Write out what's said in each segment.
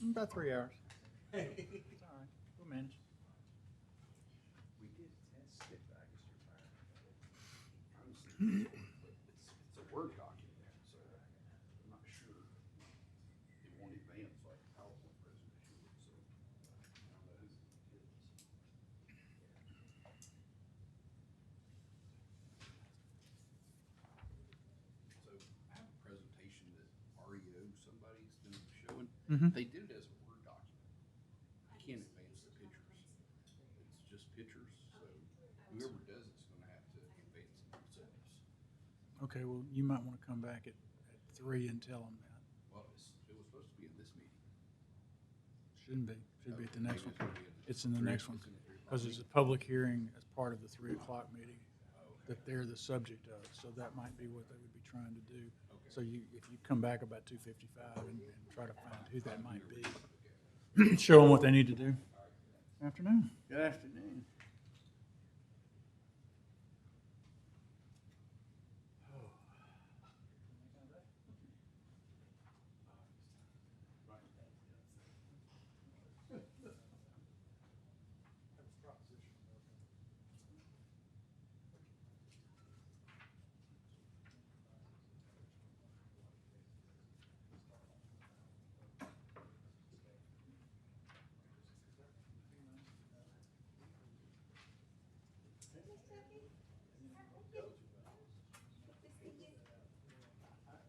About 3 hours. It's all right. We'll manage. We did test it, but I guess you're fired. Honestly, it's a Word document, so I'm not sure. It won't advance like a PowerPoint presentation would, so I don't know whose it is. So I have a presentation that REO somebody's been showing. Mhm. They did it as a Word document. I can't advance the pictures. It's just pictures, so whoever does it's gonna have to advance it themselves. Okay, well, you might want to come back at 3 and tell them that. Well, it was supposed to be in this meeting. Shouldn't be. Should be at the Okay, next maybe one. it's gonna be at It's in the three- next one. it's in the 3 o'clock Because it's a meeting. public hearing as part of the 3 o'clock meeting Oh, okay. that they're the subject of. So that might be what they would be trying to do. Okay. So if you come back about 2:55 and try to find who that might be, Okay. show them what they need to do. Afternoon. Good afternoon.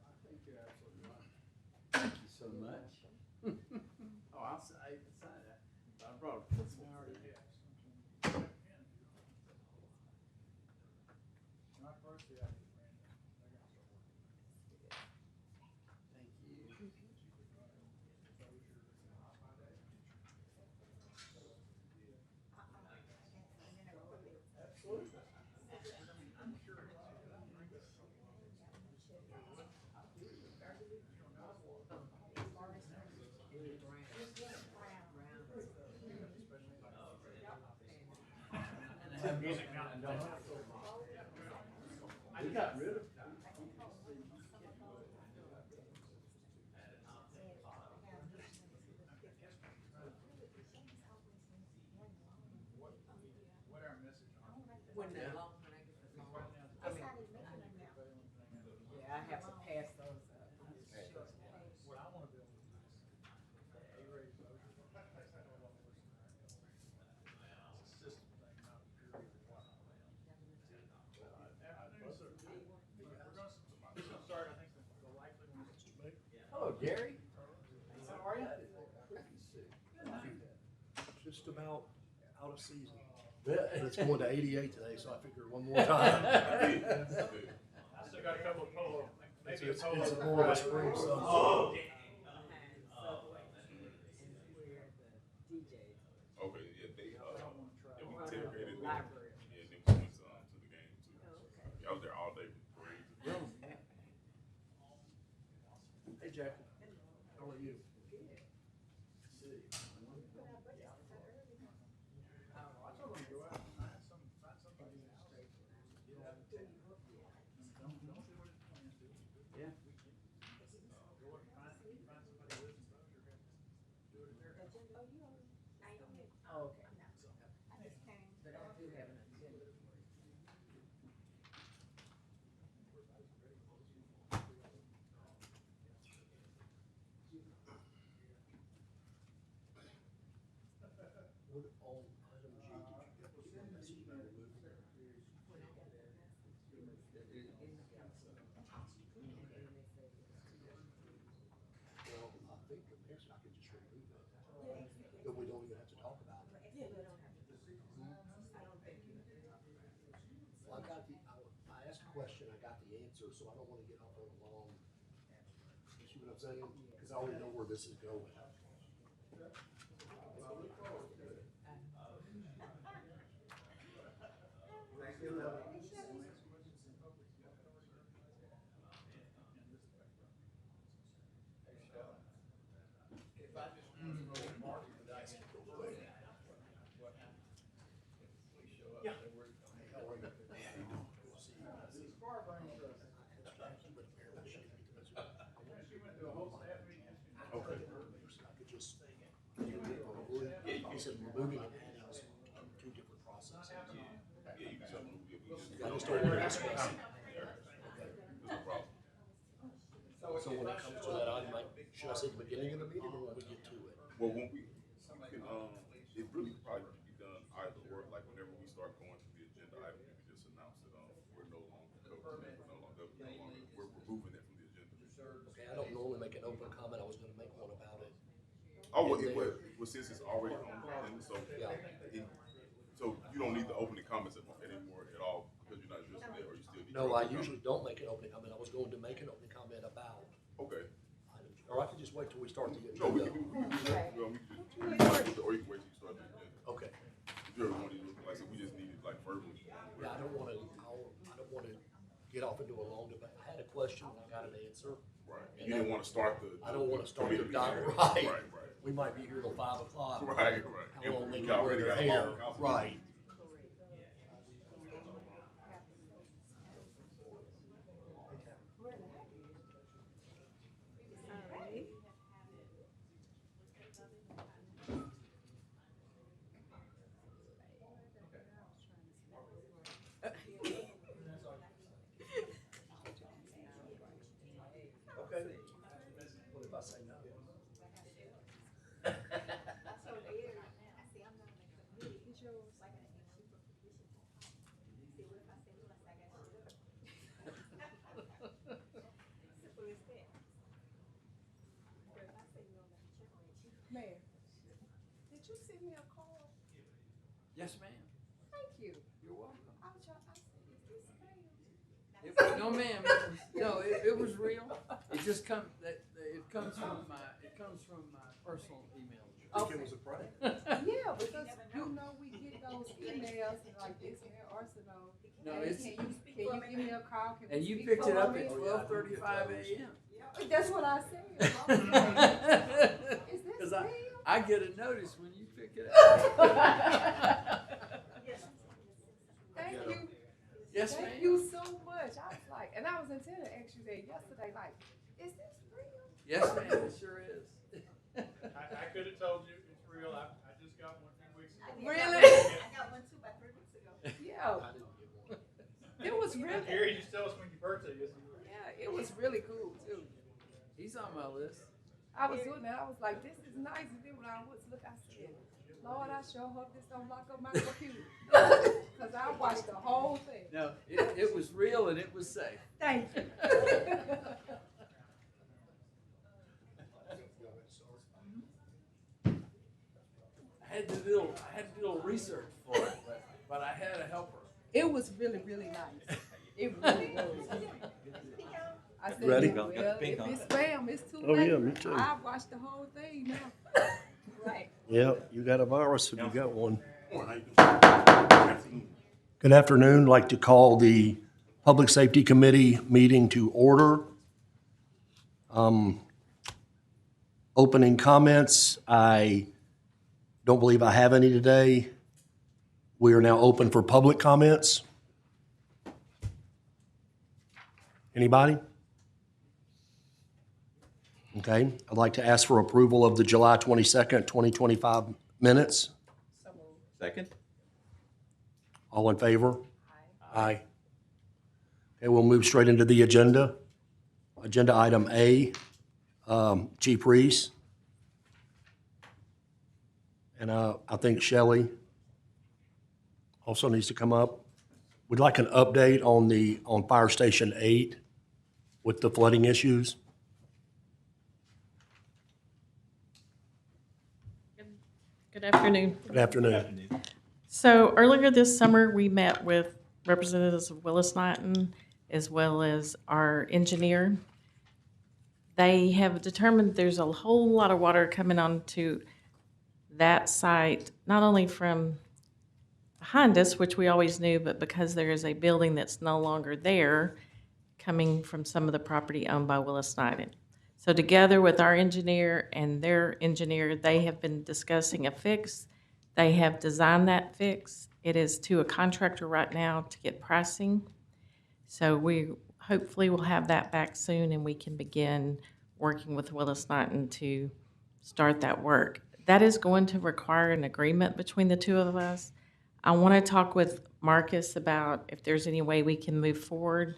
I think you're absolutely right. Thank you so much. Oh, I'll say, I even sign that. I brought it. Thank you. Absolutely. We got rid of. When I get the long, I mean, yeah, I have to pass those up. What I want to build is A-rated motor. It's a system thing, not purely water. Afternoon, sir. We're gonna start, I think, the likely one is Mr. Baker. Hello, Gary. How are you? Just about out of season. Yeah. And it's going to 88 today, so I figured one more time. I still got a couple of polo, It's, maybe a it's, polo. it's more of a spring sun. Oh. Behind Subway and where the DJs. Okay, yeah, they yeah, we tailgated them. Library. Yeah, them two went to the game too. Oh, So, okay. yeah, I was there all day for the parade. Hey, Jackie. How are you? I told him to go out and find somebody in the street. Don't see what his plans do. Yeah. Go up and find somebody who lives in Bossier, do it at their house. Oh, okay. But I do have an agenda. What all item G did you get the message about removing? Well, I think the mayor said I could just remove it. That we don't even have to talk about it. Well, I asked a question, I got the answer, so I don't wanna get off on a long, you see what I'm saying? Cause I already know where this is going. She went to a whole staff meeting. Okay. I could just moving and adding is two different processes. Yeah, you can tell them, we just. I just don't want to discuss it. There's no problem. So when it comes to that item, like, should I say the beginning of the meeting or when we get to it? Well, when we can, it really probably could be done either or, like whenever we start going to the agenda item, you can just announce that, we're no longer covering, we're removing it from the agenda. Okay, I don't normally make an open comment. I was gonna make one about it. Oh, well, since it's already on the agenda, so, so you don't need the opening comments anymore at all, because you're not addressing it, or you still need? No, I usually don't make an opening comment. I was going to make an opening comment about Okay. items, or I could just wait till we start the No, we agenda. can do that, well, we can just, or you can wait till you start the agenda. Okay. If you ever want to, like, so we just needed like verbal. Yeah, I don't wanna get off into a long debate. I had a question, I got an answer. Right. You didn't want to start the. I don't wanna start the committee dialogue. meeting. Right. Right. We might be here till 5 o'clock. Right. How long they We can wear already their got a hair. long council Right. Okay. What if I say no? Mayor, did you send me a call? Yes, ma'am. Thank you. You're welcome. I was trying, I said, is this real? No, ma'am. No, it was real. It just comes, it comes from my personal email. Think it was a prank? Yeah, because you know we get those emails and like this Mayor Arsenal. No, Hey, it's, can you give me a call? Can we and you speak picked for it a up minute? at 12:35 a.m. That's what I said. I was like, is this Because real? I get a notice when you pick it up. Thank you. Yes, ma'am. Thank you so much. I was like, and I was intending to ask you that yesterday, like, is this real? Yes, ma'am, it sure is. I could have told you it's real. I just got one 2 weeks ago. Really? I got one too about 3 weeks ago. Yeah, I didn't get one. it was really, Gary, just tell us when your birthday is. yeah, it was really cool too. He's on my list. I was doing that. I was like, this is nice. And then when I was looking, I said, Lord, I sure hope this don't lock up my computer. Because I watched the whole thing. No, it was real and it was safe. Thank you. I had to do a little research for it, but I had a helper. It was really, really nice. It really was. I said, Ready? well, if it's spam, it's too Oh, late. yeah, me too. I watched the whole thing now. Right. Yep, you got a virus if you got one. Good afternoon. I'd like to call the Public Safety Committee meeting to order. Opening comments, I don't believe I have any today. We are now open for public comments. Anybody? Okay, I'd like to ask for approval of the July 22nd, 2025 minutes. Second? All in favor? Aye. Okay, we'll move straight into the agenda. Agenda item A, Chief Reese. And I think Shelley also needs to come up. We'd like an update on Fire Station 8 with the flooding issues. Good afternoon. Good afternoon. So earlier this summer, we met with representatives of Willis Knighton as well as our engineer. They have determined there's a whole lot of water coming onto that site, not only from behind us, which we always knew, but because there is a building that's no longer there, coming from some of the property owned by Willis Knighton. So together with our engineer and their engineer, they have been discussing a fix. They have designed that fix. It is to a contractor right now to get pricing. So we hopefully will have that back soon and we can begin working with Willis Knighton to start that work. that is going to require an agreement between the two of us. I want to talk with Marcus about if there's any way we can move forward,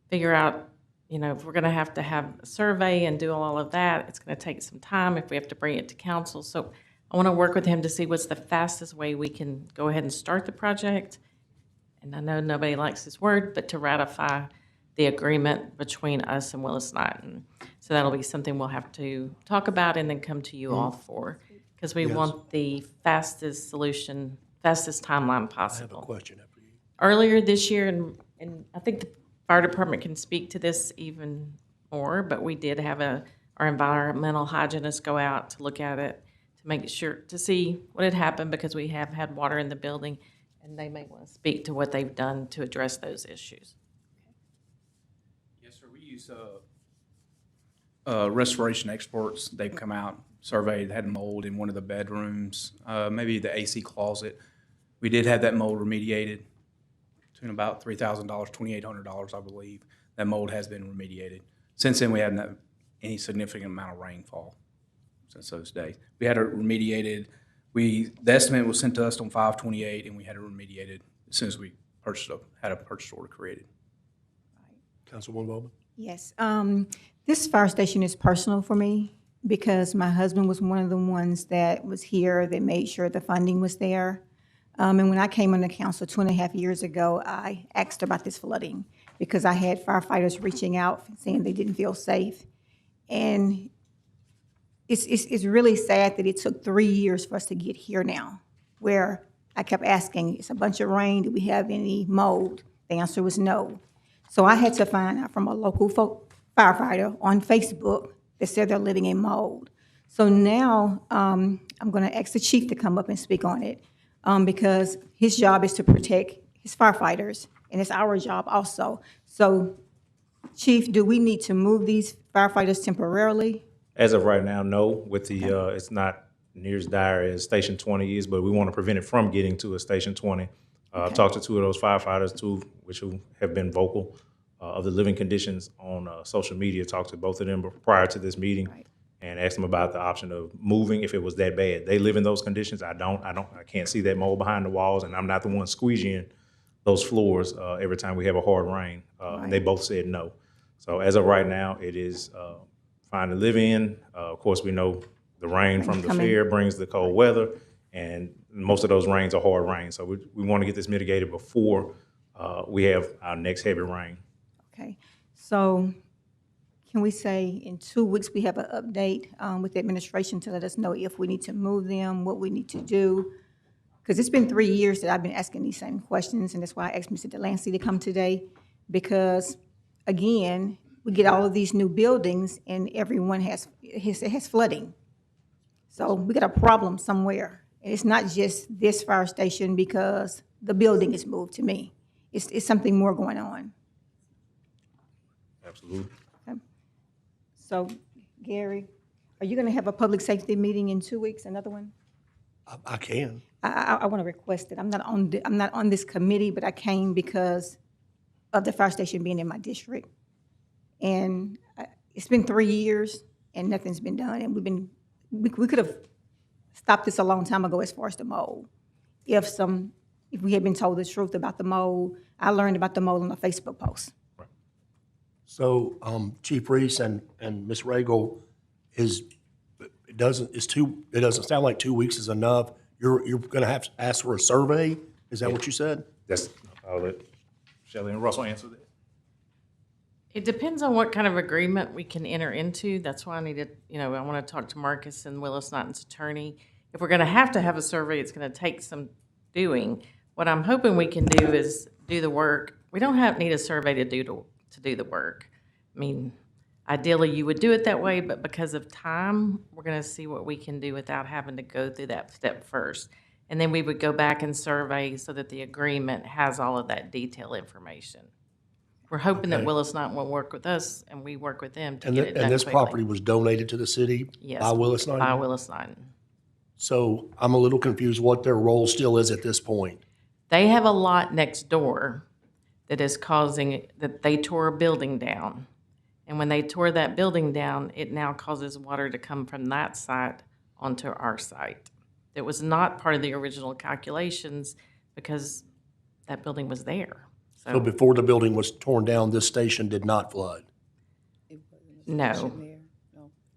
figure out, if we're going to have a survey and do all of that, it's going to take some time if we have to bring it to council. So I want to work with him to see what's the fastest way we can go ahead and start the project. And I know nobody likes this word, but to ratify the agreement between us and Willis Knighton. So that'll be something we'll have to talk about and then come to you all for, because we Yes. want the fastest solution, fastest timeline I have a possible. question after you. Earlier this year, and I think the fire department can speak to this even more, but we did have our environmental hygienist go out to look at it, to make sure, to see what had happened, because we have had water in the building, and they may want to speak to what they've done to address those issues. Yes, sir. We use restoration experts. They've come out, surveyed, had mold in one of the bedrooms, maybe the AC closet. We did have that mold remediated to about $3,000, $2,800, I believe. That mold has been remediated. Since then, we haven't had any significant amount of rainfall since those days. We had it remediated. The estimate was sent to us on 5/28, and we had it remediated as soon as we had a purchase order created. Councilwoman Bowman? Yes. This fire station is personal for me because my husband was one of the ones that was here that made sure the funding was there. And when I came on the council 2.5 years ago, I asked about this flooding because I had firefighters reaching out saying they didn't feel safe. And it's really sad that it took 3 years for us to get here now, where I kept asking, it's a bunch of rain, do we have any mold? The answer was no. So I had to find out from a local firefighter on Facebook that said they're living in mold. So now I'm going to ask the chief to come up and speak on it because his job is to protect his firefighters, and it's our job also. So, Chief, do we need to move these firefighters temporarily? As of right now, no. With the, it's not near as dire as Station 20 is, but we want to prevent it from getting to a Station 20. I've talked to two of those firefighters, who have been vocal of the living conditions on social media. Talked to both of them prior to this meeting, and asked them about the option of moving if it was that bad. They live in those conditions. I can't see that mold behind the walls, and I'm not the one squeegeeing those floors every time we have a hard rain. And they both said no. So as of right now, it is fine to live in. Of course, we know the rain from the fair brings the cold weather, and most of those rains are hard rain. So we want to get this mitigated before we have our next heavy rain. Okay. So can we say in 2 weeks we have an update with the administration to let us know if we need to move them, what we need to do? Because it's been 3 years that I've been asking these same questions, and that's why I asked Mr. Delancey to come today. Because, again, we get all of these new buildings, and everyone has flooding. So we got a problem somewhere. And it's not just this fire station because the building is moved to me. It's something more going on. Absolutely. Okay. So, Gary, are you going to have a public safety meeting in 2 weeks, another one? I can. I want to request it. I'm not on this committee, but I came because of the fire station being in my district. And it's been 3 years and nothing's been done. And we could have stopped this a long time ago as far as the mold. If we had been told the truth about the mold, I learned about the mold on a Facebook post. So, Chief Reese and Ms. Regal, it doesn't sound like 2 weeks is enough. You're gonna have to ask for a survey? Is that what you said? I'll let Shelley and Russell answer that. It depends on what kind of agreement we can enter into. That's why I needed, I want to talk to Marcus and Willis Knighton's attorney. If we're going to have a survey, it's going to take some doing. What I'm hoping we can do is do the work. We don't need a survey to do the work. I mean, ideally you would do it that way, but because of time, we're going to see what we can do without having to go through that step first. And then we would go back and survey so that the agreement has all of that detailed information. We're hoping that Willis Knighton will work with us and we work with them to get it done And this quickly. property was donated to the city by Willis Knighton? By Willis Knighton. So I'm a little confused what their role still is at this point. They have a lot next door that is causing, that they tore a building down. And when they tore that building down, it now causes water to come from that site onto our site. It was not part of the original calculations because that building was there. So before the building was torn down, this station did not flood? No.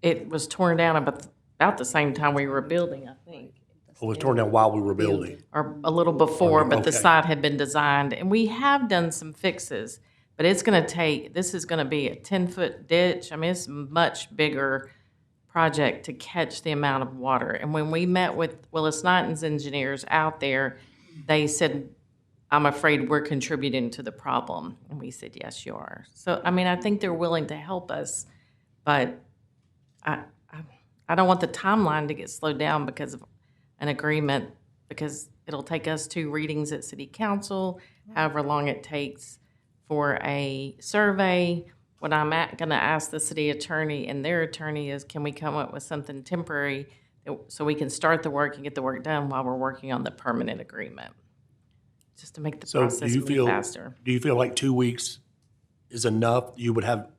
It was torn down about the same time we were building, I think. It was torn down while we were building? Or a little before, but the Okay. site had been designed. And we have done some fixes, but it's gonna take, this is gonna be a 10-foot ditch. I mean, it's a much bigger project to catch the amount of water. And when we met with Willis Knighton's engineers out there, they said, I'm afraid we're contributing to the problem. And we said, yes, you are. So, I mean, I think they're willing to help us, but I don't want the timeline to get slowed down because of an agreement, because it'll take us 2 readings at city council, however long it takes for a survey. What I'm gonna ask the city attorney and their attorney is, can we come up with something temporary so we can start the work and get the work done while we're working on the permanent agreement? Just to make the So do process you move feel, faster. do you feel like 2 weeks is enough? You would have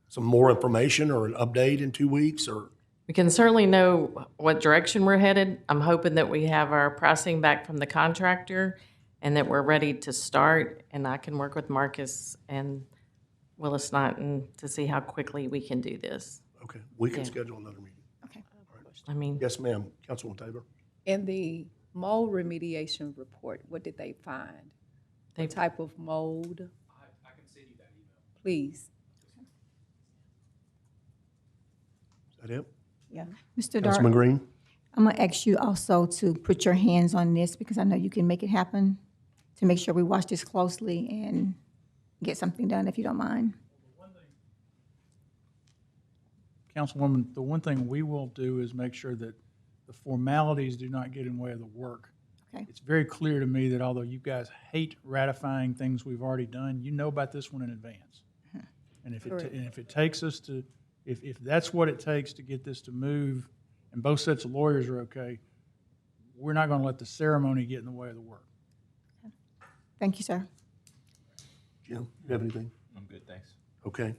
some more information or an update in 2 weeks, or? We can certainly know what direction we're headed. I'm hoping that we have our pricing back from the contractor and that we're ready to start, and I can work with Marcus and Willis Knighton to see how quickly we can do this. Okay, we can Yeah. schedule another meeting. I mean, Yes, ma'am. Councilwoman Tabor? In the mold remediation report, what did they find? They- What type of mold? I can send you that email. Please. Is that it? Yeah. Mr. Councilman Dart, Green? I'm gonna ask you also to put your hands on this because I know you can make it happen, to make sure we watch this closely and get something done, if you don't mind. Councilwoman, the one thing we will do is make sure that the formalities do not get in the way of the work. Okay. It's very clear to me that although you guys hate ratifying things we've already done, you know about this one in advance. And if it takes us to, if that's what it takes to get this to move, and both sets of lawyers are okay, we're not gonna let the ceremony get in the way of the work. Thank you, sir. Jim, you have anything? I'm good, thanks. Okay.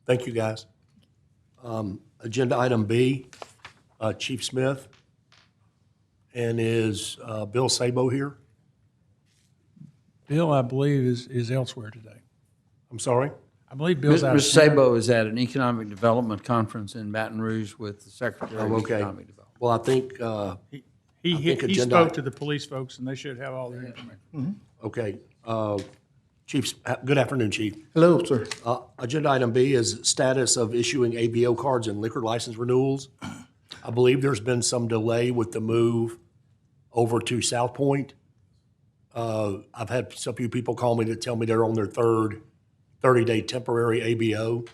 Thank you, guys. Agenda item B, Chief Smith. And is Bill Sabo here? Bill, I believe, is elsewhere today. I'm sorry? I believe Bill's out of Mr. town. Sabo is at an economic development conference in Baton Rouge with the Secretary Oh, of okay. Economic Development. Well, I think, He think agenda spoke item- to the police folks, and they should have all their information. okay. Chief, good afternoon, Chief. Hello, sir. Agenda item B is status of issuing ABO cards and liquor license renewals. I believe there's been some delay with the move over to South Point. I've had some few people call me to tell me they're on their third 30-day temporary ABO.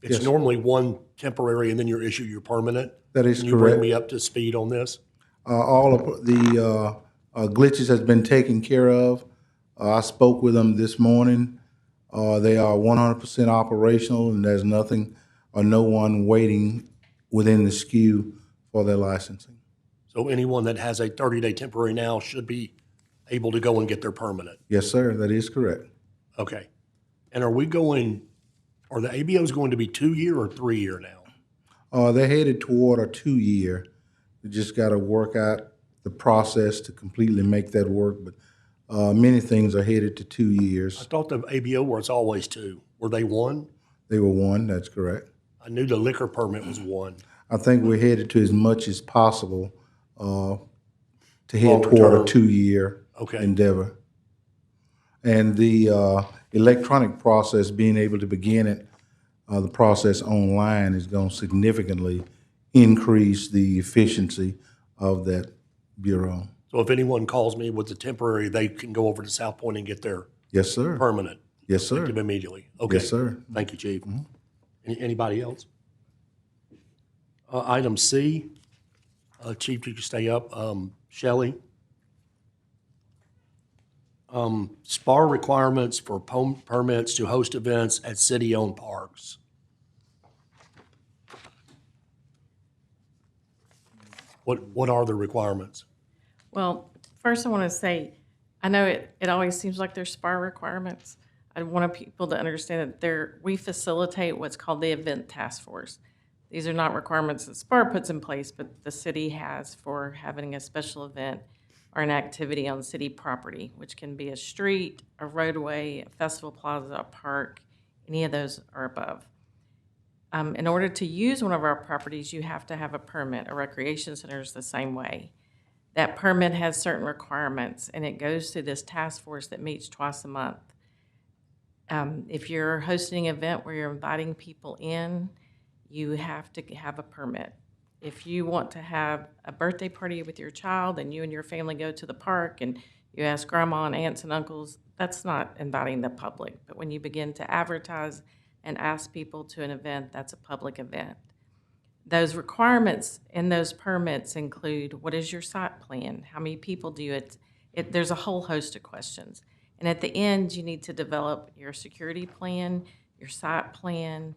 It's Yes. normally one temporary and then you're issued your permanent. That is Can you bring correct. me up to speed on this? All of the glitches has been taken care of. I spoke with them this morning. They are 100% operational, and there's nothing or no one waiting within the SKU for their licensing. So anyone that has a 30-day temporary now should be able to go and get their permanent. Yes, sir, that is correct. Okay. And are the ABOs going to be 2-year or 3-year now? They're headed toward a 2-year. We just got to work out the process to completely make that work, but many things are headed to 2 I years. thought the ABO was always 2. Were they 1? They were 1, that's correct. I knew the liquor permit was 1. I think we're headed to as much as possible to head Longer toward term. a 2-year Okay. endeavor. And the electronic process, being able to begin it, the process online is going to significantly increase the efficiency of that bureau. So if anyone calls me with the temporary, they can go over to South Point and get their Yes, sir. permanent Yes, sir. effective immediately. Okay. Yes, sir. Thank you, Chief. Anybody else? Item C, Chief, you can stay up. Shelley? SPAR requirements for permits to host events at city-owned parks. What are the requirements? well, first I want to say, I know it always seems like there's SPAR requirements. I want people to understand that we facilitate what's called the Event Task Force. These are not requirements that SPAR puts in place, but the city has for having a special event or an activity on city property, which can be a street, a roadway, a festival plaza, a park, any of those are above. In order to use one of our properties, you have to have a permit. A recreation center is the same way. That permit has certain requirements, and it goes to this task force that meets twice a month. If you're hosting an event where you're inviting people in, you have to have a permit. If you want to have a birthday party with your child and you and your family go to the park and you ask grandma and aunts and uncles, that's not inviting the public. But when you begin to advertise and ask people to an event, that's a public event. Those requirements and those permits include, what is your site plan? How many people do you, there's a whole host of questions. And at the end, you need to develop your security plan, your site plan.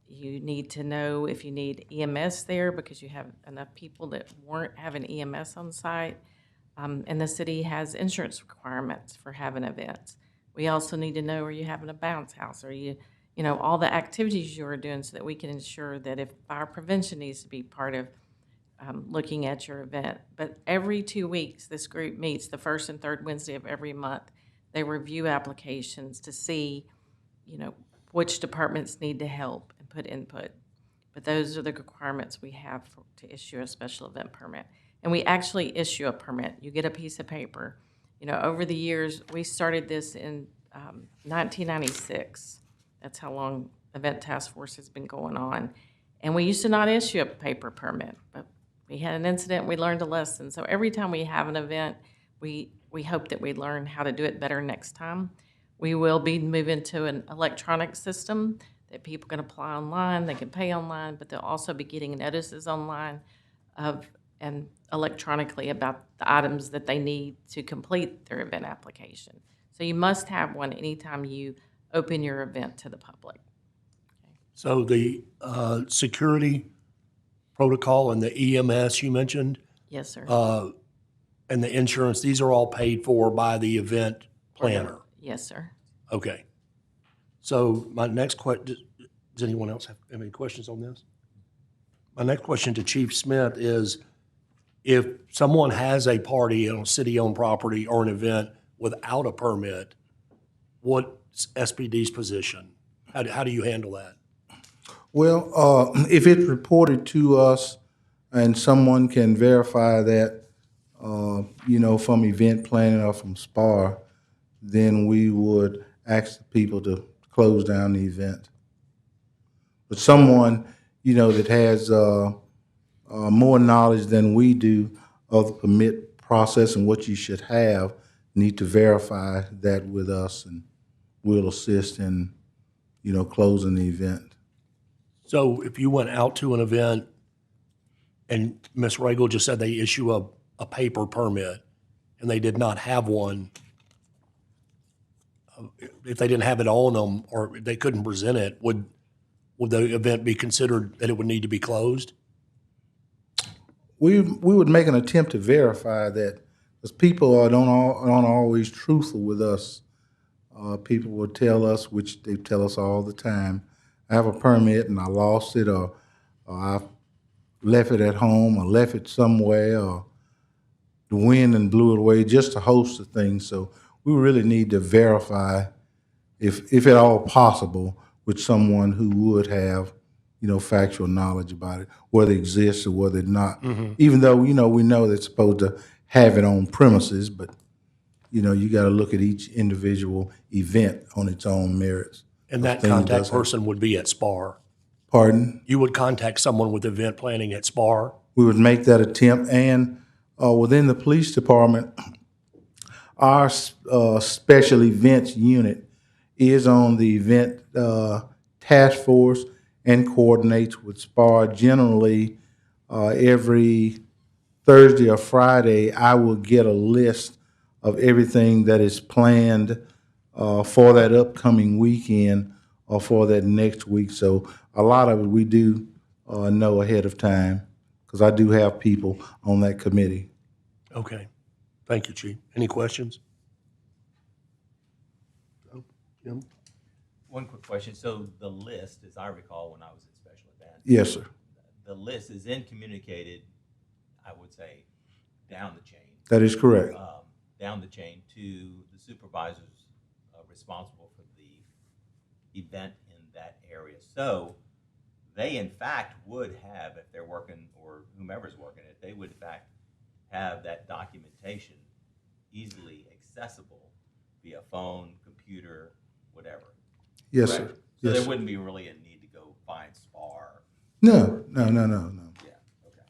You need to know if you need EMS there because you have enough people that weren't having EMS on site. And the city has insurance requirements for having events. We also need to know, are you having a bounce house? Are you all the activities you are doing so that we can ensure that if fire prevention needs to be part of looking at your event. But every 2 weeks, this group meets the first and third Wednesday of every month. They review applications to see, which departments need to help and put input. But those are the requirements we have to issue a special event permit. And we actually issue a permit. You get a piece of paper. Over the years, we started this in 1996. That's how long Event Task Force has been going on. And we used to not issue a paper permit, but we had an incident, we learned a lesson. So every time we have an event, we hope that we learn how to do it better next time. We will be moving to an electronic system that people can apply online, they can pay online, but they'll also be getting notices online and electronically about the items that they need to complete their event application. So you must have one anytime you open your event to the public. So the security protocol and the EMS you mentioned, Yes, sir. and the insurance, these are all paid for by the event planner? Yes, sir. Okay. So my next question, does anyone else have any questions on this? My next question to Chief Smith is, if someone has a party on city-owned property or an event without a permit, what's SPD's position? How do you handle that? Well, if it's reported to us and someone can verify that, from event planning or from SPAR, then we would ask the people to close down the event. But someone, that has more knowledge than we do of the permit process and what you should have, need to verify that with us, and we'll assist in, closing the event. So if you went out to an event and Ms. Regal just said they issue a paper permit and they did not have one, if they didn't have it on them or they couldn't present it, would the event be considered that it would need to be closed? We would make an attempt to verify that, because people aren't always truthful with us. People will tell us, which they tell us all the time, I have a permit and I lost it, or I left it at home, or left it somewhere, or the wind and blew it away, just a host of things. So we really need to verify, if at all possible, with someone who would have, factual knowledge about it, whether it exists or whether it's not. Mm-hmm. Even though, we know they're supposed to have it on premises, but, you got to look at each individual event on its own merits. And that contact person would be at SPAR? Pardon? You would contact someone with event planning at SPAR? We would make that attempt, and within the police department, our special events unit is on the event task force and coordinates with SPAR. Generally, every Thursday or Friday, I will get a list of everything that is planned for that upcoming weekend or for that next week. So a lot of it we do know ahead of time, because I do have people on that committee. Okay. Thank you, Chief. Any questions? One quick question. So the list, as I recall, when I was at special event, Yes, sir. list is then communicated, I would say, down the chain. That is correct. Down the chain to the supervisors responsible for the event in that area. So they, in fact, would have, if they're working, or whomever's working it, they would, in fact, have that documentation easily accessible via phone, computer, whatever. Yes, Correct? sir. So Yes, there sir. wouldn't be really a need to go find SPAR. No. Yeah, okay.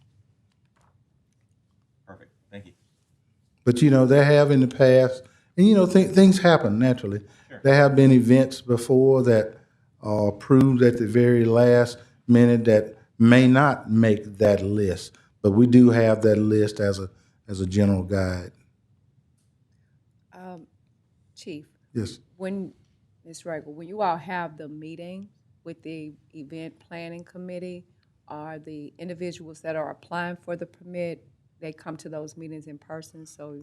Perfect, thank you. But, they have in the past, and, things happen naturally. Sure. There have been events before that proved at the very last minute that may not make that list. But we do have that list as a general guide. Chief, Yes. when, Ms. Ragle, when you all have the meeting with the event planning committee, are the individuals that are applying for the permit, they come to those meetings in person so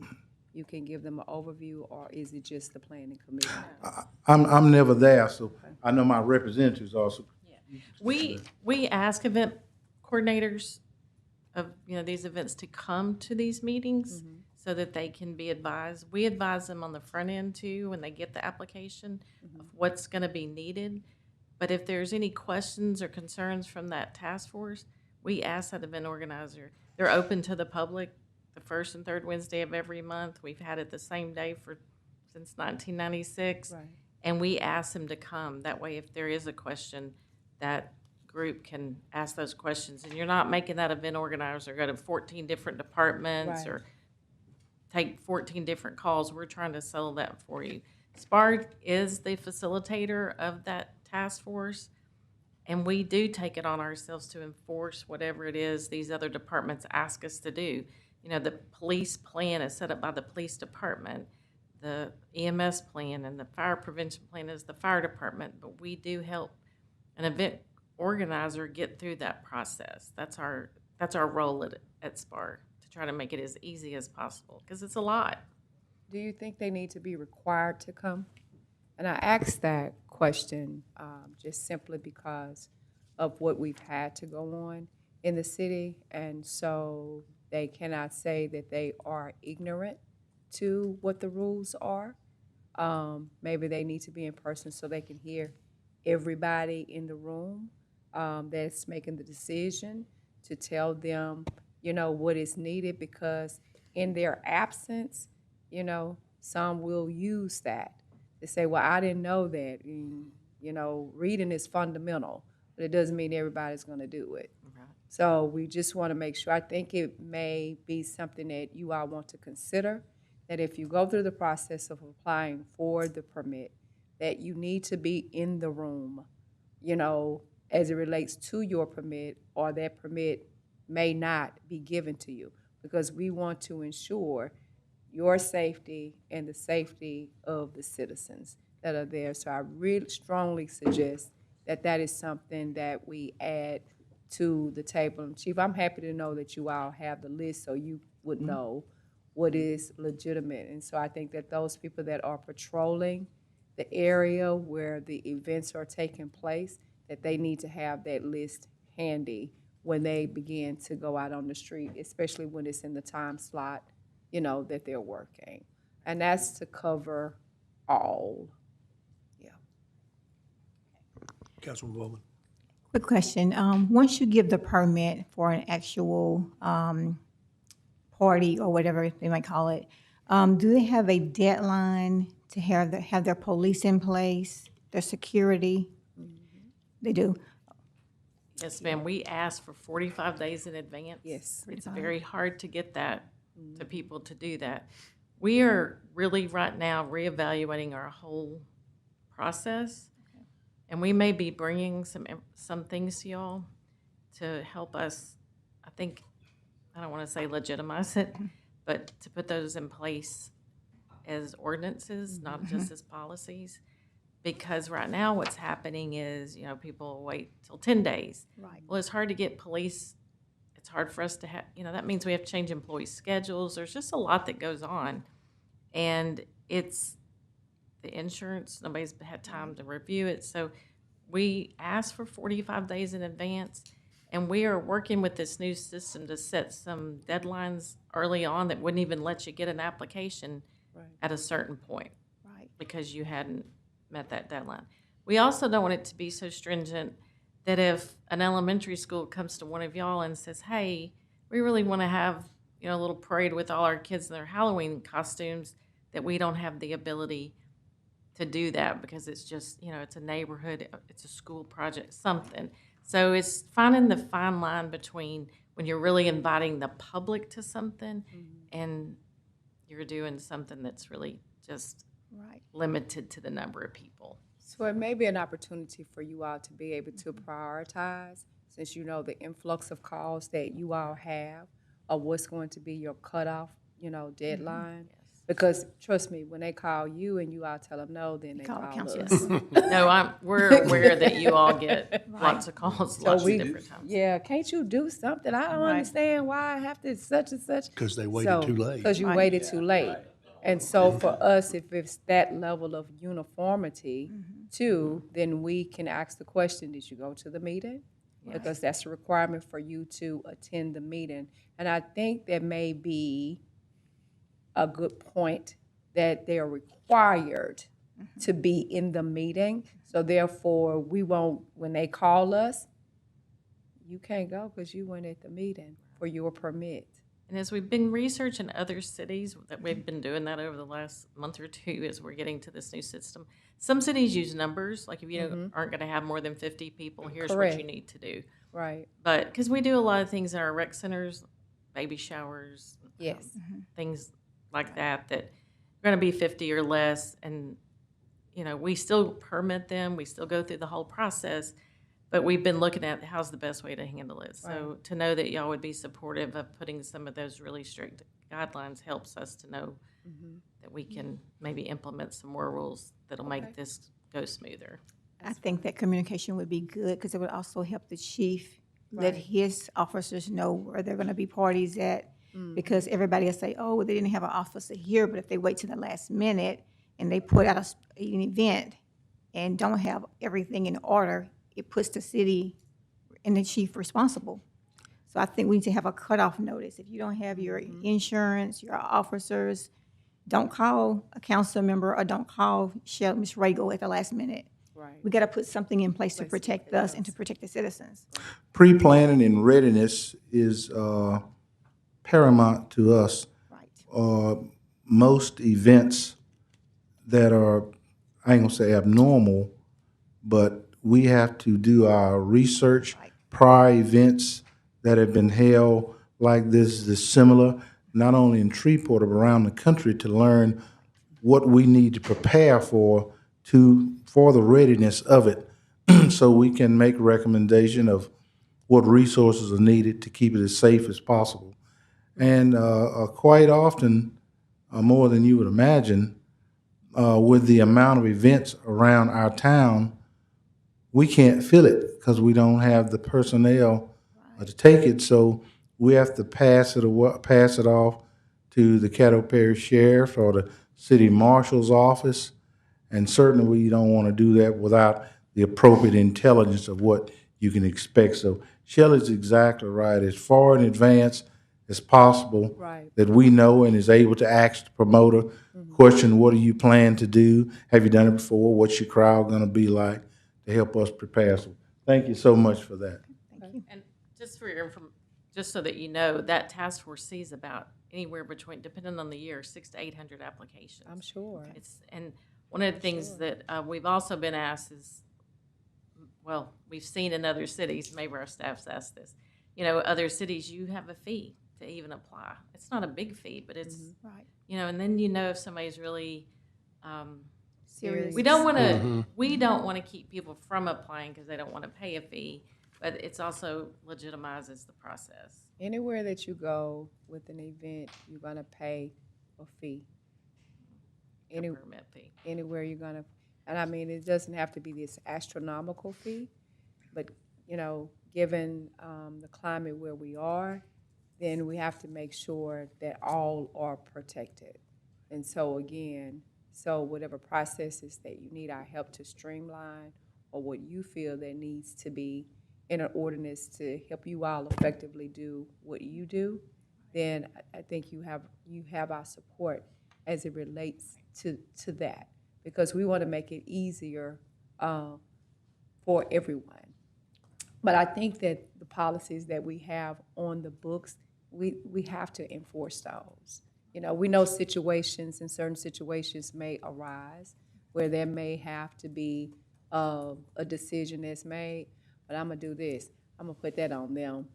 you can give them an overview, or is it just the planning committee? I'm never there, so I know my representatives also. We ask event coordinators of, these events to come to these meetings so that they can be advised. We advise them on the front end too, when they get the application, of what's gonna be needed. But if there's any questions or concerns from that task force, we ask that event organizer. They're open to the public the first and third Wednesday of every month. We've had it the same day since 1996. Right. And we ask them to come. That way, if there is a question, that group can ask those questions. And you're not making that event organizer go to 14 different departments Right. or take 14 different calls. We're trying to settle that for you. SPAR is the facilitator of that task force, and we do take it on ourselves to enforce whatever it is these other departments ask us to do. The police plan is set up by the police department. The EMS plan and the fire prevention plan is the fire department, but we do help an event organizer get through that process. That's our role at SPAR, to try to make it as easy as possible, because it's a lot. Do you think they need to be required to come? And I asked that question just simply because of what we've had to go on in the city, and so they cannot say that they are ignorant to what the rules are. Maybe they need to be in person so they can hear everybody in the room that's making the decision, to tell them, what is needed, because in their absence, some will use that to say, well, I didn't know that. Reading is fundamental, but it doesn't mean everybody's going to do it. Right. So we just want to make sure. I think it may be something that you all want to consider, that if you go through the process of applying for the permit, that you need to be in the room, as it relates to your permit, or that permit may not be given to you, because we want to ensure your safety and the safety of the citizens that are there. So I really strongly suggest that that is something that we add to the table. And Chief, I'm happy to know that you all have the list so you would know what is legitimate. And so I think that those people that are patrolling the area where the events are taking place, that they need to have that list handy when they begin to go out on the street, especially when it's in the time slot, that they're working. And that's to cover all. Yeah. Councilman Bowman. Quick question. Once you give the permit for an actual party or whatever they might call it, do they have a deadline to have their police in place, their security? They do. Yes, ma'am. We ask for 45 days in advance. Yes. It's very hard to get that to people to do that. We are really right now reevaluating our whole process, and we may be bringing some things to y'all to help us, I think, I don't want to say legitimize it, but to put those in place as ordinances, not just as policies. Because right now what's happening is, people wait till 10 days. Right. Well, it's hard to get police. It's hard for us to have, that means we have to change employee schedules. There's just a lot that goes on. And it's the insurance, nobody's had time to review it. So we ask for 45 days in advance. And we are working with this new system to set some deadlines early on that wouldn't even let you get an application at a certain point Right. because you hadn't met that deadline. We also don't want it to be so stringent that if an elementary school comes to one of y'all and says, hey, we really want to have, you know, a little parade with all our kids in their Halloween costumes, that we don't have the ability to do that because it's just, you know, it's a neighborhood, it's a school project, something. So it's finding the fine line between when you're really inviting the public to something and you're doing something that's really just Right. limited to the number of people. So it may be an opportunity for you all to be able to prioritize, since you know the influx of calls that you all have, of what's going to be your cutoff, you know, deadline. Because trust me, when they call you and you all tell them no, then they Call call council. us. No, we're aware that you all get lots of calls, lots of different times. Yeah, can't you do something? I don't Right. understand why I have to such and such. Because they waited too late. Because you Right. waited too late. And so for us, if it's that level of uniformity too, then we can ask the question, did you go to the meeting? Because that's a requirement for you to attend the meeting. And I think there may be a good point that they are required to be in the meeting. So therefore, we won't, when they call us, you can't go because you weren't at the meeting for your permit. And as we've been researching other cities, that we've been doing that over the last month or two as we're getting to this new system. Some cities use numbers, like if you aren't going to have more than 50 people, here's what you Correct. need to do. Right. But, because we do a lot of things in our rec centers, baby showers, Yes. things like that, that are going to be 50 or less. And, you know, we still permit them, we still go through the whole process, but we've been looking at how's the best way to handle it. So to know that y'all would be supportive of putting some of those really strict guidelines helps us to know that we can maybe implement some more rules that'll make this go smoother. I think that communication would be good because it would also help the chief let his officers know where they're going to be parties at. Because everybody will say, oh, they didn't have an officer here, but if they wait to the last minute and they put out an event and don't have everything in order, it puts the city and the chief responsible. So I think we need to have a cutoff notice. If you don't have your insurance, your officers, don't call a council member or don't call Ms. Ragle at the last minute. Right. We got to put something in place to protect us and to protect the citizens. Pre-planning and readiness is paramount to us. Right. Most events that are, I ain't gonna say abnormal, but we have to do our research, prior events that have been held like this similar, not only in Shreveport, but around the country, to learn what we need to prepare for the readiness of it, so we can make a recommendation of what resources are needed to keep it as safe as possible. And quite often, more than you would imagine, with the amount of events around our town, we can't fill it because we don't have the personnel to take it. So we have to pass it off to the Caddo Parish Sheriff or the City Marshal's office. And certainly we don't want to do that without the appropriate intelligence of what you can expect. So Shelley's exactly right. As far in advance as possible that we know and is able to ask the promoter, question, what do you plan to do? Have you done it before? What's your crowd going to be like, to help us prepare? So thank you so much for that. Thank you. And just for your just so that you know, that task force sees about anywhere between, depending on the year, 600 to 800 applications. I'm sure. And one of the things that we've also been asked is, well, we've seen in other cities, maybe our staff's asked this, you know, other cities, you have a fee to even apply. It's not a big fee, but it's, Right. you know, and then you know if somebody's really, Serious. we don't want to keep people from applying because they don't want to pay a fee, but it's also legitimizes the process. Anywhere that you go with an event, you're gonna pay a fee. A permit fee. Anywhere you're gonna, and I mean, it doesn't have to be this astronomical fee, but, you know, given the climate where we are, then we have to make sure that all are protected. And so again, whatever processes that you need our help to streamline or what you feel there needs to be in an ordinance to help you all effectively do what you do, then I think you have our support as it relates to that, because we want to make it easier for everyone. But I think that the policies that we have on the books, we have to enforce those. You know, we know situations, and certain situations may arise where there may have to be a decision that's made, but I'm gonna do this. I'm gonna put that on them.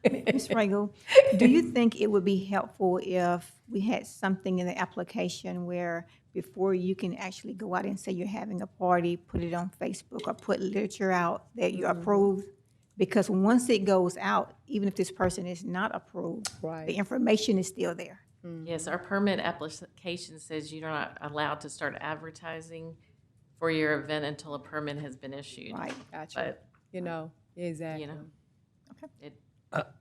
Ms. Rego, do you think it would be helpful if we had something in the application where before you can actually go out and say you're having a party, put it on Facebook or put literature out that you're approved? Because once it goes out, even if this person is not approved, Right. the information is still there. Yes, our permit application says you're not allowed to start advertising for your event until a permit has been issued. Right. Gotcha. But, You know, exactly. you know,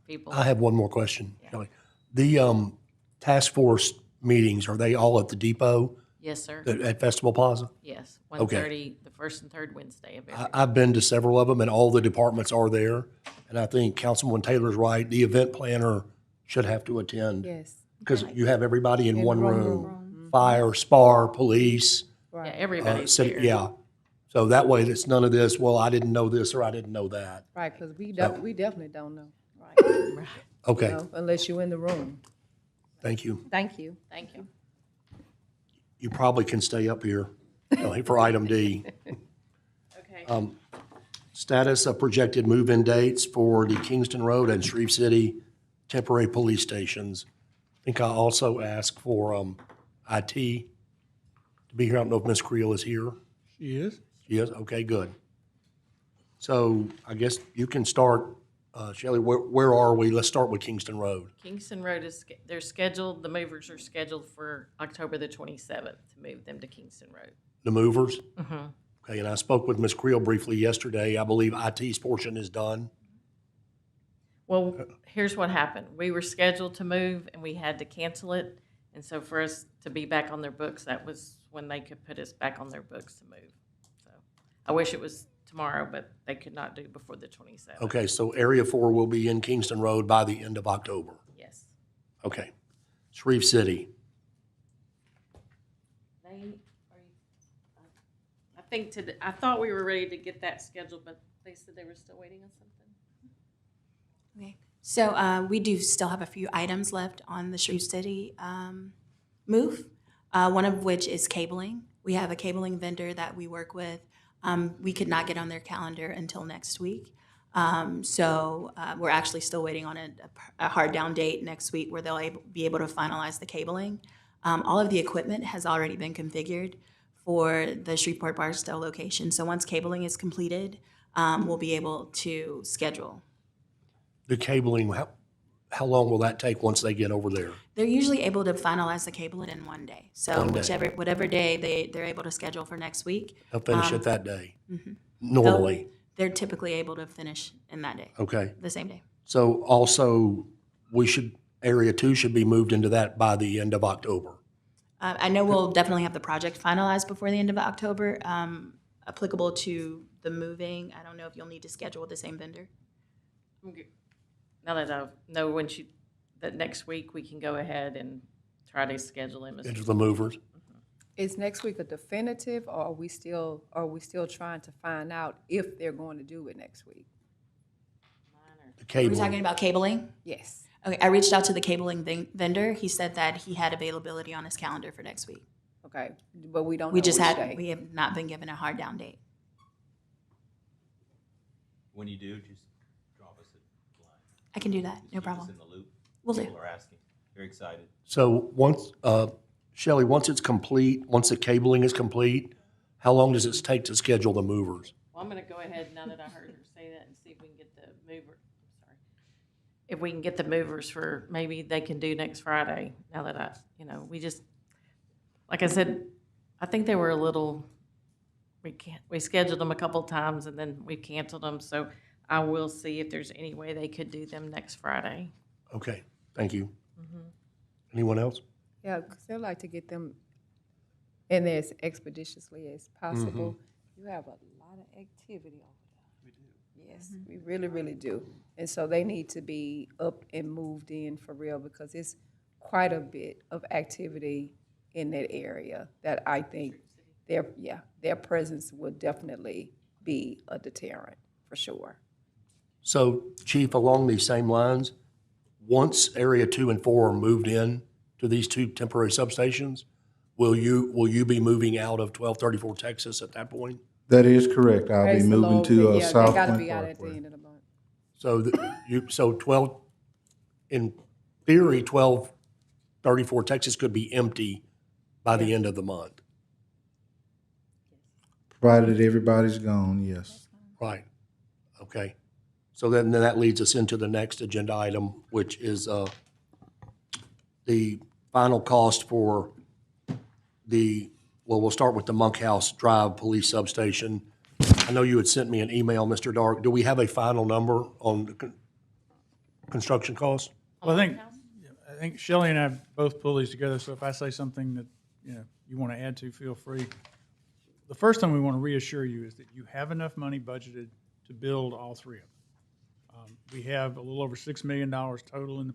people. I have one more question, Shelley. The task force meetings, are they all at the depot Yes, sir. at Festival Plaza? Yes, Okay. 1:30, the first and third Wednesday of every. I've been to several of them, and all the departments are there. And I think Councilwoman Taylor's right, the event planner should have to attend. Yes. Because you have everybody in one one room. Fire, SPAR, police, Yeah, Right. everybody's city, there. yeah. So that way, it's none of this, well, I didn't know this or I didn't know that. Right, because we definitely don't know. Right. Okay, You know, unless you're in the room. thank you. Thank you. Thank you. You probably can stay up here for item D. Okay. Status of projected move-in dates for the Kingston Road and Shreve City temporary police stations. I think I also asked for IT to be here. I don't know if Ms. Creel is here. She is. She is? Okay, good. So I guess you can start, Shelley, where are we? Let's start with Kingston Road. Kingston Road they're scheduled, the movers are scheduled for October the 27th to move them to Kingston Road. The movers? Mhm. Okay, and I spoke with Ms. Creel briefly yesterday. I believe IT's portion is done. Well, here's what happened. We were scheduled to move and we had to cancel it. And so for us to be back on their books, that was when they could put us back on their books to move. So I wish it was tomorrow, but they could not do before the 27th. Okay, so Area 4 will be in Kingston Road by the end of October. Yes. Okay. Shreve City. I think today, I thought we were ready to get that scheduled, but they said they were still waiting on something. Okay, so we do still have a few items left on the Shreve City move, one of which is cabling. We have a cabling vendor that we work with. We could not get on their calendar until next week. So we're actually still waiting on a hard down date next week where they'll be able to finalize the cabling. All of the equipment has already been configured for the Shreveport Barstow location. So once cabling is completed, we'll be able to schedule. The cabling, how long will that take once they get over there? They're usually able to finalize the cabling in one day. So One day. whatever day they're able to schedule for next week. They'll finish it that day? Normally? They're typically able to finish in that day, Okay. the same day. So also, Area 2 should be moved into that by the end of October. I know we'll definitely have the project finalized before the end of October. Applicable to the moving, I don't know if you'll need to schedule with the same vendor. Now that I know that next week we can go ahead and try to schedule him. Into the movers. Is next week a definitive, or are we still trying to find out if they're going to do it next week? The We're cabling. talking about cabling? Yes. Okay, I reached out to the cabling vendor. He said that he had availability on his calendar for next week. Okay, but we don't know We just which had, day. we have not been given a hard down date. When you do, just drop us a line. I can do that, no Keep us problem. in the loop. Will do. People are asking, very excited. So once, Shelley, once it's complete, once the cabling is complete, how long does it take to schedule the movers? Well, I'm gonna go ahead now that I heard her say that and see if we can get the if we can get the movers for, maybe they can do next Friday, now that we just, like I said, I think they were a little, we scheduled them a couple times and then we canceled them, so I will see if there's any way they could do them next Friday. Okay, thank you. Anyone else? Yeah, because they like to get them in there as expeditiously as possible. You have a lot of activity over Yes, we really, really do. And so they need to be up and moved in for real because it's quite a bit of activity in that area that I think their presence would definitely be a deterrent for sure. So, Chief, along these same lines, once Area 2 and 4 are moved in to these two temporary substations, will you be moving out of 1234 Texas at that point? That is correct. I'll be Praise the moving Lord, to but yeah, South they gotta Point be out at the Parkway. end of the month. So 12, in theory, 1234 Texas could be empty by the end of the month. Provided everybody's gone, yes. Right. Okay. So then that leads us into the next agenda item, which is the final cost for we'll start with the Monkhouse Drive Police Substation. I know you had sent me an email, Mr. Dark. Do we have a final number on the construction cost? Well, I think Shelley and I both pull these together, so if I say something that, you want to add to, feel free. The first thing we want to reassure you is that you have enough money budgeted to build all three of them. We have a little over $6 million total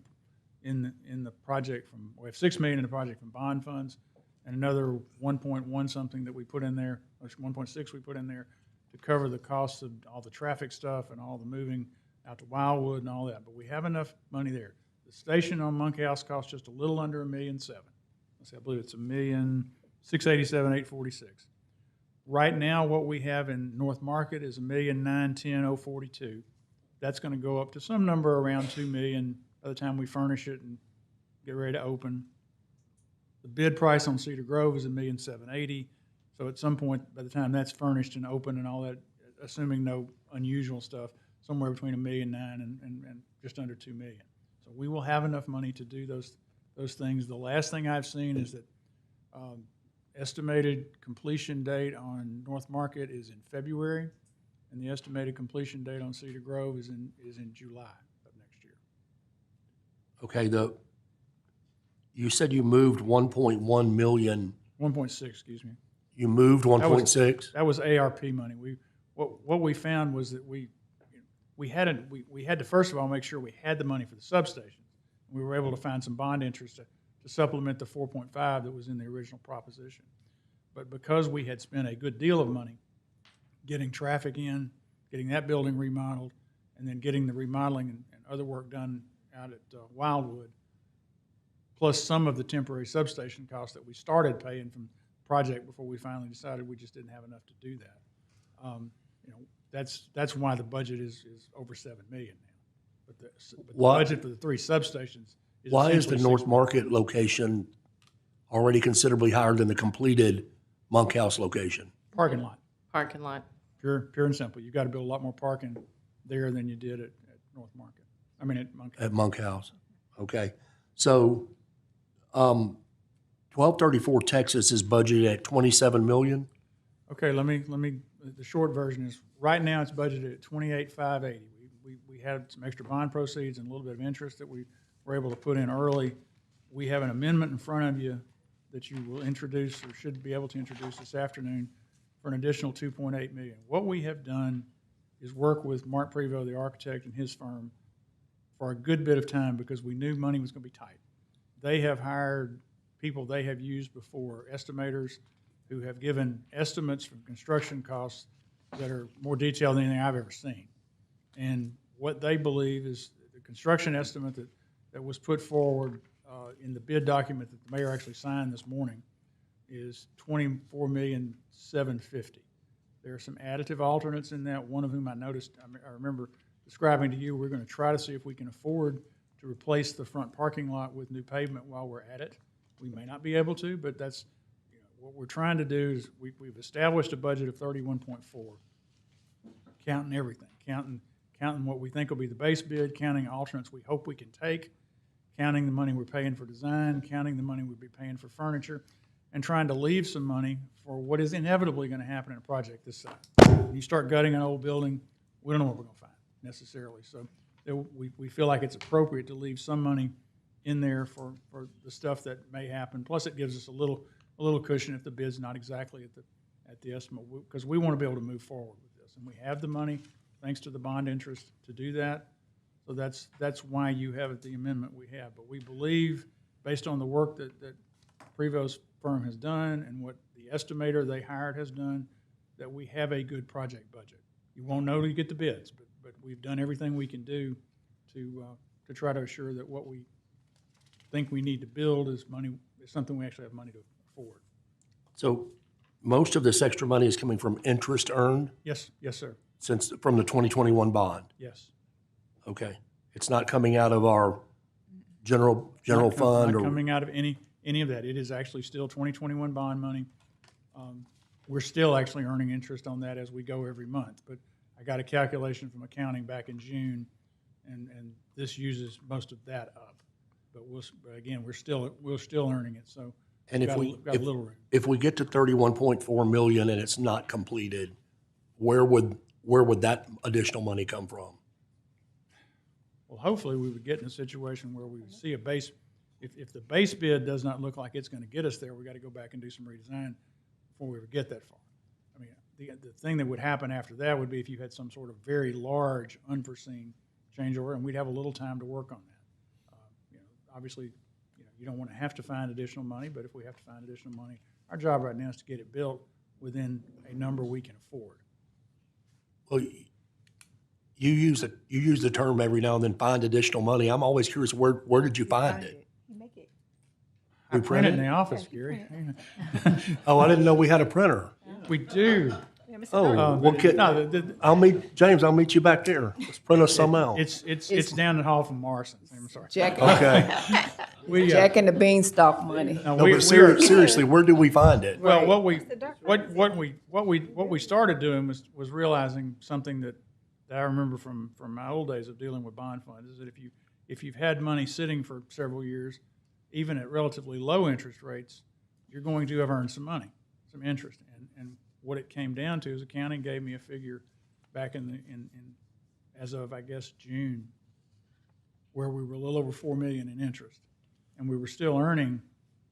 in the project we have $6 million in the project from bond funds, and another 1.1 something that we put in there, or 1.6 we put in there to cover the costs of all the traffic stuff and all the moving out to Wildwood and all that. But we have enough money there. The station on Monkhouse costs just a little under $1.7 million. I believe it's $1,687,846. Right now, what we have in North Market is $1,910,042. That's going to go up to some number around $2 million by the time we furnish it and get ready to open. The bid price on Cedar Grove is $1,780,000. So at some point, by the time that's furnished and open and all that, assuming no unusual stuff, somewhere between $1.9 million and just under $2 million. So we will have enough money to do those things. The last thing I've seen is that estimated completion date on North Market is in February, and the estimated completion date on Cedar Grove is in July of next year. Okay, you said you moved 1.1 million. 1.6, excuse me. You moved 1.6? That was ARP money. What we found was that we had to first of all make sure we had the money for the substation. We were able to find some bond interest to supplement the 4.5 that was in the original proposition. But because we had spent a good deal of money getting traffic in, getting that building remodeled, and then getting the remodeling and other work done out at Wildwood, plus some of the temporary substation costs that we started paying from the project before we finally decided we just didn't have enough to do that. That's why the budget is over $7 million now. But the budget for the three substations is Why is the essentially North $6 Market location already considerably higher than the completed Monkhouse location? parking lot. Parking lot. Pure and simple. You've got to build a lot more parking there than you did at North Market. I mean, at Monkhouse. At Monkhouse. Okay. So 1234 Texas is budgeted at $27 million? Okay, let me, the short version is, right now it's budgeted at $28,580. We had some extra bond proceeds and a little bit of interest that we were able to put in early. We have an amendment in front of you that you will introduce, or should be able to introduce this afternoon, for an additional $2.8 million. What we have done is work with Mark Prevost, the architect, and his firm for a good bit of time because we knew money was going to be tight. They have hired people they have used before, estimators, who have given estimates from construction costs that are more detailed than anything I've ever seen. And what they believe is the construction estimate that was put forward in the bid document that the mayor actually signed this morning is $24,750,000. There are some additive alternates in that, one of whom I noticed, I remember describing to you, we're going to try to see if we can afford to replace the front parking lot with new pavement while we're at it. We may not be able to, but that's, what we're trying to do is we've established a budget of 31.4, counting everything, counting what we think will be the base bid, counting alternates we hope we can take, counting the money we're paying for design, counting the money we'd be paying for furniture, and trying to leave some money for what is inevitably going to happen in a project this size. When you start gutting an old building, we don't know what we're going to find necessarily. So we feel like it's appropriate to leave some money in there for the stuff that may happen. Plus, it gives us a little cushion if the bid's not exactly at the estimate, because we want to be able to move forward with this. And we have the money thanks to the bond interest to do that. So that's why you have the amendment we have. But we believe, based on the work that Prevost firm has done and what the estimator they hired has done, that we have a good project budget. You won't know till you get the bids, but we've done everything we can do to try to assure that what we think we need to build is something we actually have money to afford. So most of this extra money is coming from interest earned Yes, sir. from the 2021 bond? Yes. Okay. It's not coming out of our general fund Not or? coming out of any of that. It is actually still 2021 bond money. We're still actually earning interest on that as we go every month. But I got a calculation from accounting back in June, and this uses most of that up. But again, we're still earning it, so And got a little room. if we get to 31.4 million and it's not completed, where would that additional money come from? Well, hopefully, we would get in a situation where we would see a base, if the base bid does not look like it's going to get us there, we got to go back and do some redesign before we would get that far. I mean, the thing that would happen after that would be if you had some sort of very large, unforeseen change order, and we'd have a little time to work on that. Obviously, you don't want to have to find additional money, but if we have to find additional money, our job right now is to get it built within a number we can afford. Well, you use the term every now and then, find additional money. I'm always curious, where did you find it? I We print it in printed? the office, Gary. Oh, I didn't know we had a printer. We do. Oh, well, No, I'll meet you back there. Let's print us some out. it's down the hall from Morrison's. I'm sorry. Okay. Jack and the Beanstalk money. No, No, we- but we are- seriously, where do we find it? Well, Right. what we started doing was realizing something that I remember from my old days of dealing with bond funds, is that if you've had money sitting for several years, even at relatively low interest rates, you're going to have earned some money, some interest. And what it came down to is accounting gave me a figure back as of, I guess, June, where we were a little over $4 million in interest. And we were still earning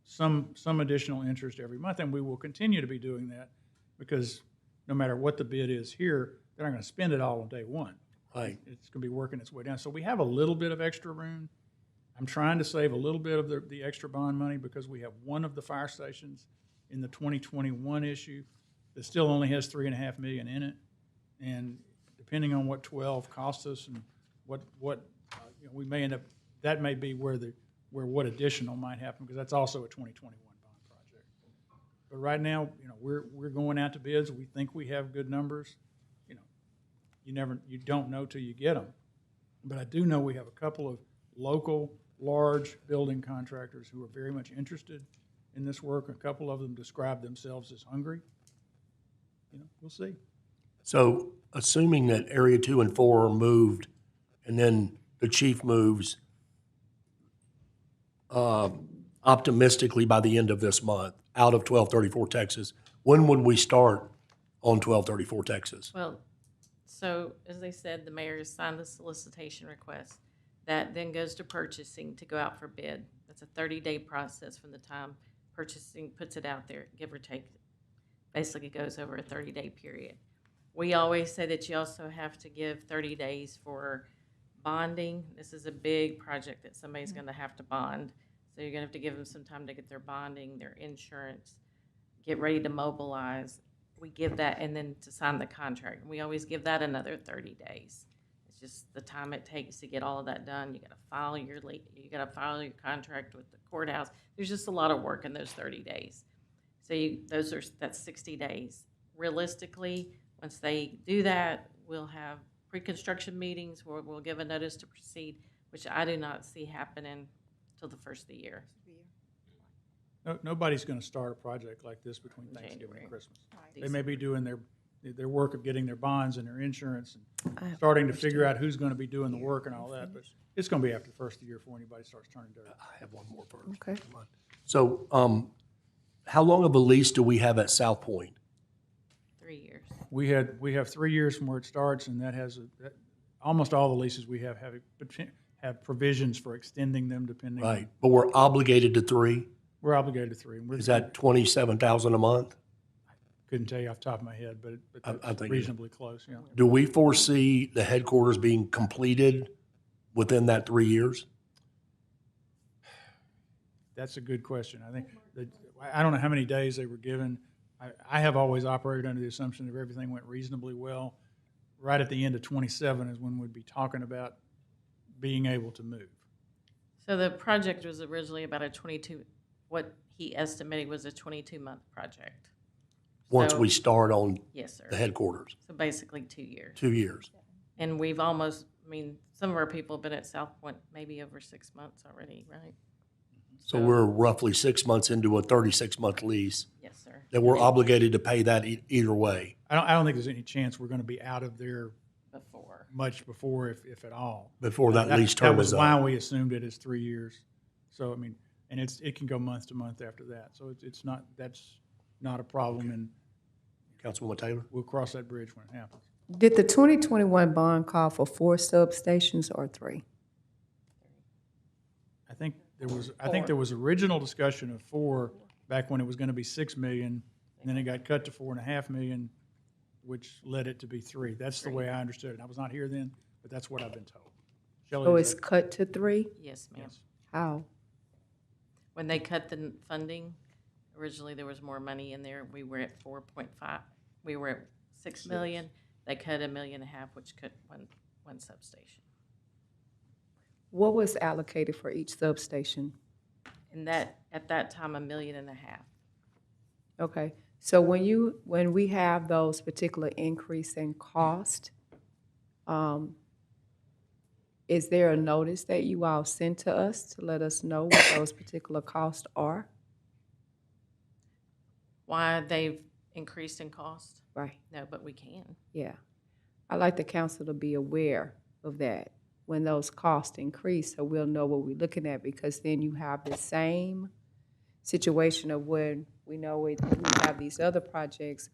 some additional interest every month, and we will continue to be doing that because no matter what the bid is here, they're not going to spend it all on day one. Right. It's going to be working its way down. So we have a little bit of extra room. I'm trying to save a little bit of the extra bond money because we have one of the fire stations in the 2021 issue that still only has $3.5 million in it. And depending on what 12 costs us and what we may end up, that may be where what additional might happen, because that's also a 2021 bond project. But right now, we're going out to bids. We think we have good numbers. You don't know till you get them. But I do know we have a couple of local, large building contractors who are very much interested in this work. A couple of them describe themselves as hungry. We'll see. So assuming that Area 2 and 4 are moved, and then the chief moves optimistically by the end of this month out of 1234 Texas, when would we start on 1234 Texas? Well, so as they said, the mayor has signed the solicitation request. That then goes to purchasing to go out for bid. That's a 30-day process from the time purchasing puts it out there, give or take. Basically, it goes over a 30-day period. We always say that you also have to give 30 days for bonding. This is a big project that somebody's going to have to bond. So you're going to have to give them some time to get their bonding, their insurance, get ready to mobilize. We give that, and then to sign the contract. We always give that another 30 days. It's just the time it takes to get all of that done. You got to file your contract with the courthouse. There's just a lot of work in those 30 days. So that's 60 days. Realistically, once they do that, we'll have pre-construction meetings where we'll give a notice to proceed, which I do not see happening till the first of the year. Nobody's going to start a project like this between Thanksgiving January. and Christmas. They may be doing their work of getting their bonds and their insurance and starting to figure out who's going to be doing the work and all that, but it's going to be after the first of the year before anybody starts turning dirt. I have one more first. Okay. So how long of a lease do we have at South Point? 3 years. We have 3 years from where it starts, and almost all the leases we have provisions for extending them depending. Right, but we're obligated to 3? We're obligated to 3. Is that $27,000 a month? couldn't tell you off the top of my head, but I that's think- reasonably close, yeah. Do we foresee the headquarters being completed within that 3 years? That's a good question. I think, I don't know how many days they were given. I have always operated under the assumption that if everything went reasonably well, right at the end of 27 is when we'd be talking about being able to move. So the project was originally about a 22, what he estimated was a 22-month project. Once So- we start on Yes, sir. the headquarters, So basically 2 years. 2 years. And we've almost, I mean, some of our people have been at South Point maybe over 6 months already, right? So we're roughly 6 months into a 36-month lease Yes, sir. that we're obligated to pay that either way. I don't think there's any chance we're going to be out of there Before. much before, if at all. Before that lease term That is was up. why we assumed it as 3 years. So, I mean, and it can go month to month after that. So it's not, that's not a problem, and Councilwoman Taylor? we'll cross that bridge when it happens. Did the 2021 bond call for 4 substations or 3? I think there was original discussion of 4 back when it was going to be 6 million, and then it got cut to 4.5 million, which led it to be 3. That's the way I understood it. I was not here then, but that's what I've been told. Shelley, So is it's that- cut to 3? Yes, ma'am. Yes. How? When they cut the funding, originally there was more money in there. We were at 4.5, we were at 6 million. They cut $1.5 million, which cut one substation. What was allocated for each substation? And that, at that time, $1.5 million. Okay, so when we have those particular increase in cost, is there a notice that you all send to us to let us know what those particular costs are? Why they've increased in cost? Right, No, but we can. yeah. I'd like the council to be aware of that when those costs increase, so we'll know what we're looking at, because then you have the same situation of when we know we have these other projects,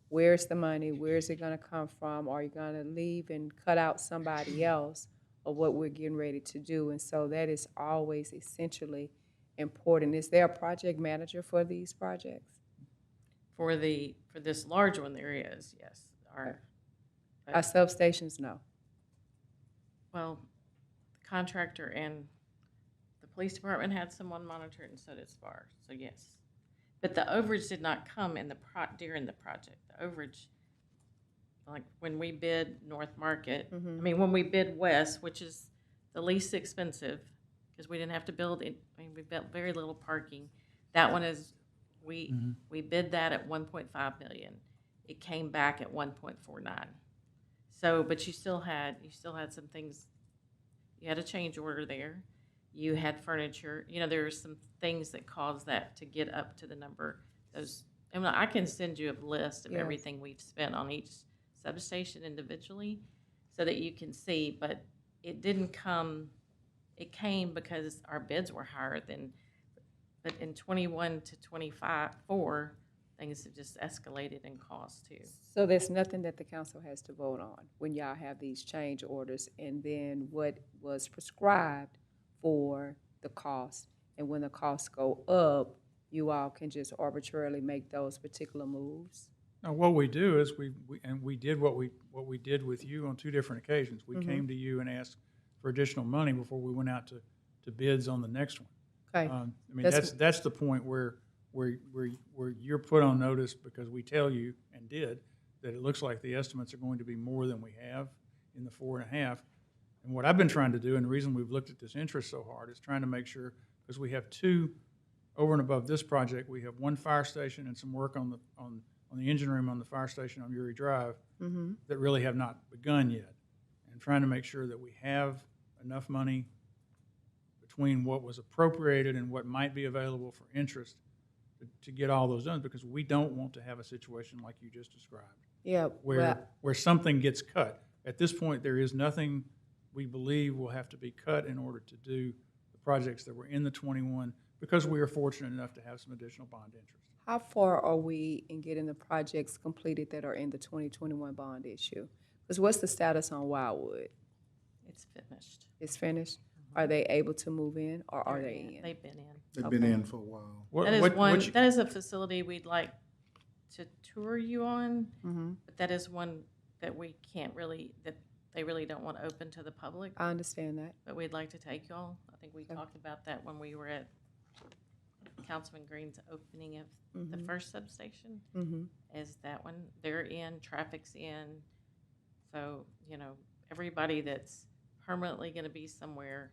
where's the money, where's it gonna come from? Are you gonna leave and cut out somebody else of what we're getting ready to do? And so that is always essentially important. Is there a project manager for these projects? For this large one, there is, yes. Our substations, no. Well, the contractor and the police department had someone monitor it, and so did SPAR, so yes. But the overage did not come in during the project. The overage, like when we bid North Market, I mean, when we bid West, which is the least expensive, because we didn't have to build it, I mean, we built very little parking. That one is, we bid that at 1.5 million. It came back at 1.49. So, but you still had some things, you had a change order there, you had furniture, there were some things that caused that to get up to the number. And I can send you a list of Yes. everything we've spent on each substation individually so that you can see, but it didn't come, it came because our bids were higher but in 21 to 4, things have just escalated in cost too. So there's nothing that the council has to vote on when y'all have these change orders, and then what was prescribed for the cost, and when the costs go up, you all can just arbitrarily make those particular moves? Now, what we do is we did what we did with you on 2 different occasions. We came to you and asked for additional money before we went out to bids on the next one. Okay, I mean, that's the point where you're put on notice, because we tell you, and did, that it looks like the estimates are going to be more than we have in the 4.5. And what I've been trying to do, and the reason we've looked at this interest so hard, is trying to make sure, because we have 2, over and above this project, we have 1 fire station and some work on the engine room on the fire station on Uri Drive that really have not begun yet. And trying to make sure that we have enough money between what was appropriated and what might be available for interest to get all those done, because we don't want to have a situation like you just described, yeah, where something gets cut. At this point, there is nothing we believe will have to be cut in order to do the projects that were in the 21, because we are fortunate enough to have some additional bond interest. how far are we in getting the projects completed that are in the 2021 bond issue? Because what's the status on Wildwood? It's finished. It's finished? Are they able to move in, or are they in? They've been in. They've been in for a while. What- That is what- one, what you- that is a facility we'd like to tour you on, but that is one that we can't really, that they really don't want open to the public, I understand that. but we'd like to take y'all. I think we talked about that when we were at Councilman Green's opening of the first substation. Is that one, they're in, traffic's in. So, you know, everybody that's permanently gonna be somewhere,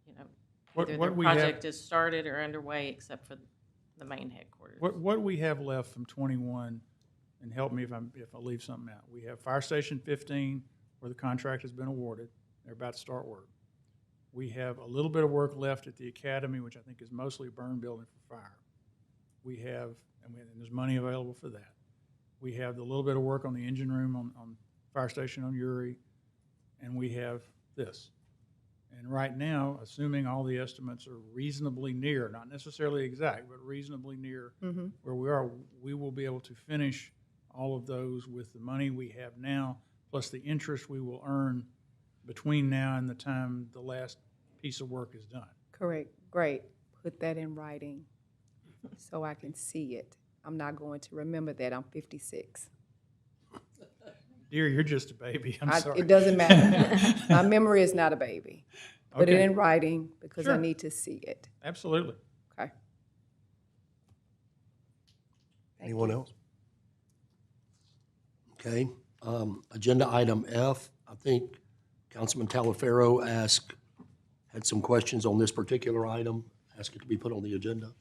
you know, What- either what their we have- project is started or underway, except for the main headquarters. What we have left from 21, and help me if I leave something out. We have Fire Station 15, where the contract has been awarded. They're about to start work. We have a little bit of work left at the academy, which I think is mostly a burn building for fire. We have, and there's money available for that. We have the little bit of work on the engine room on Fire Station on Uri, and we have this. And right now, assuming all the estimates are reasonably near, not necessarily exact, but reasonably near where we are, we will be able to finish all of those with the money we have now, plus the interest we will earn between now and the time the last piece of work is done. Correct, great. Put that in writing so I can see it. I'm not going to remember that, I'm 56. Dear, you're just a baby, I'm sorry. It doesn't matter. My memory is not a baby. Put it Okay. in writing because I Sure. need to see it. Absolutely. Okay. Anyone else? Okay, agenda item F, I think Councilman Talaferro had some questions on this particular item, asked it to be put on the agenda.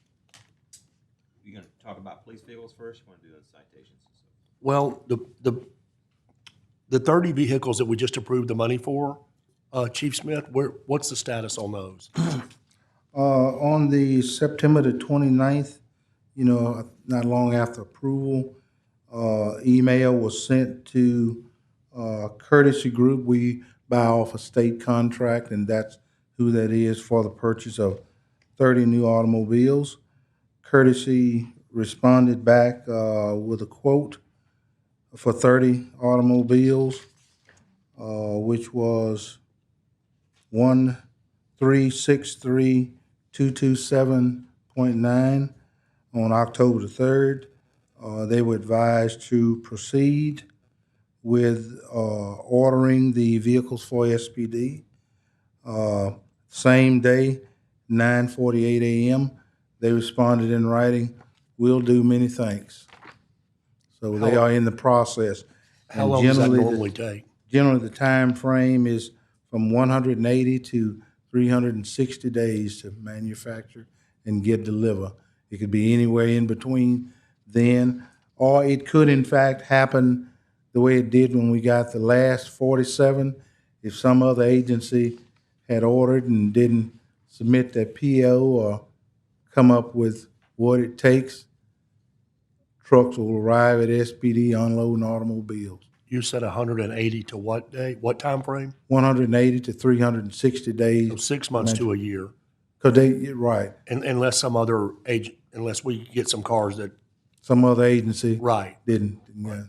You gonna talk about police vehicles first? You wanna do those citations and stuff? Well, the 30 vehicles that we just approved the money for, Chief Smith, what's the status on those? On the September the 29th, not long after approval, email was sent to Courtesy Group. We buy off a state contract, and that's who that is for the purchase of 30 new automobiles. Courtesy responded back with a quote for 30 automobiles, which was 1363227.9 on October the 3rd. They were advised to proceed with ordering the vehicles for SPD. Same day, 9:48 a.m., they responded in writing, "We'll do, many thanks." So they are in the process. How And long does that generally, normally take? Generally, the time frame is from 180 to 360 days to manufacture and get delivered. It could be anywhere in between then, or it could in fact happen the way it did when we got the last 47. If some other agency had ordered and didn't submit their PO or come up with what it takes, trucks will arrive at SPD unloading automobiles. You said 180 to what day, what time frame? 180 to 360 days. So 6 months to a year, Because right, unless some other agent, unless we get some cars that, some other agency right, didn't. Yeah.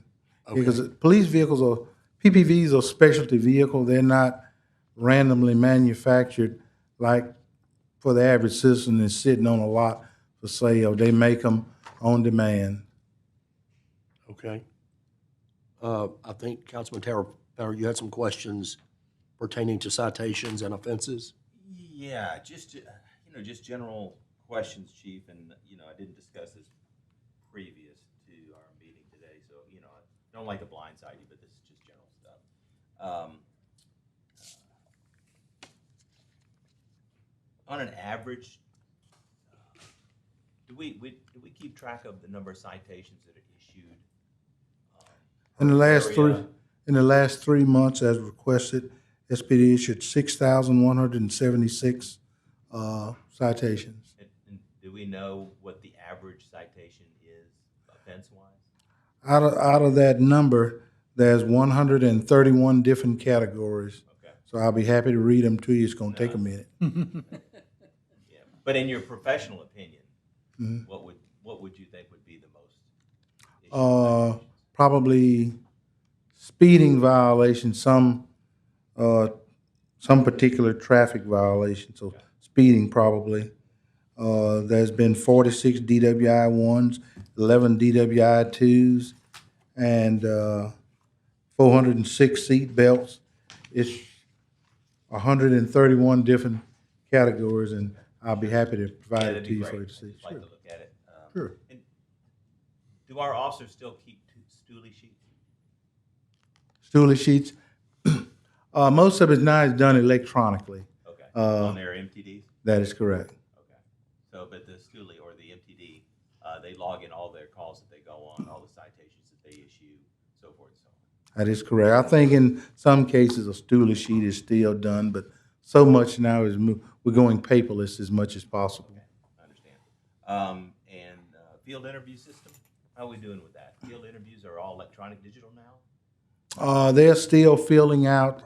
Okay. Because police vehicles are, PPVs are specialty vehicles. They're not randomly manufactured like for the average citizen that's sitting on a lot for sale. They make them on demand. okay. I think Councilman Terrell, you had some questions pertaining to citations and offenses? Yeah, just, just general questions, Chief, and, I didn't discuss this previous to our meeting today, so, I don't like to blindside you, but this is just general stuff. On an average, do we keep track of the number of citations that are issued? In the area? last 3 months, as requested, SPD issued 6,176 citations. And do we know what the average citation is offense-wise? Out of that number, there's 131 different categories. Okay. So I'll be happy to read them to you. It's going to take a minute. Yeah, but in your professional opinion, Mhm. what would you think would be the most issued citations? Probably speeding violations, some particular traffic violations, so speeding probably. There's been 46 DWI ones, 11 DWI-2s, and 406 seat belts. It's 131 different categories, and I'll be happy to provide it That'd to be you for great. you to see. I'd like to look at it. Sure. And do our officers still keep stoolie sheets? Stoolie sheets. Most of it now is done electronically. Okay, on their MTDs? That is correct. Okay. So, but the stoolie or the MTD, they log in all their calls that they go on, all the citations that they issue, so forth and so on. That is correct. I think in some cases a stoolie sheet is still done, but so much now is we're going paperless as much as possible. Okay, I understand. And field interview system, how are we doing with that? Field interviews are all electronic digital now? They're still filling out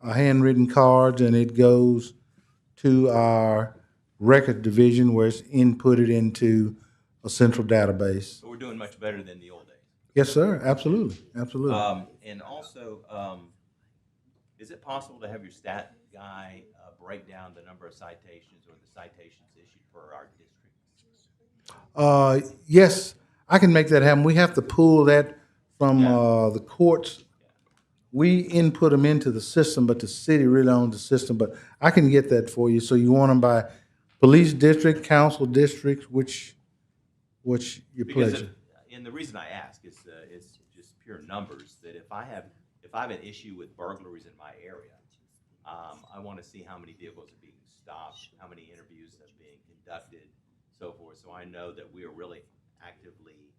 handwritten cards, and it goes to our record division where it's inputted into a central database. So we're doing much better than the old days. Yes, sir. Absolutely. Absolutely. And also, is it possible to have your stat guy break down the number of citations or the citations issued for our district? Yes, I can make that happen. We have to pull that from the courts. We input them into the system, but the city really owns the system. But I can get that for you. So you want them by police district, council district, which your pleasure. And the reason I ask is it's just pure numbers. That if I have an issue with burglaries in my area, I want to see how many vehicles are being stopped, how many interviews are being conducted, so forth. So I know that we are really actively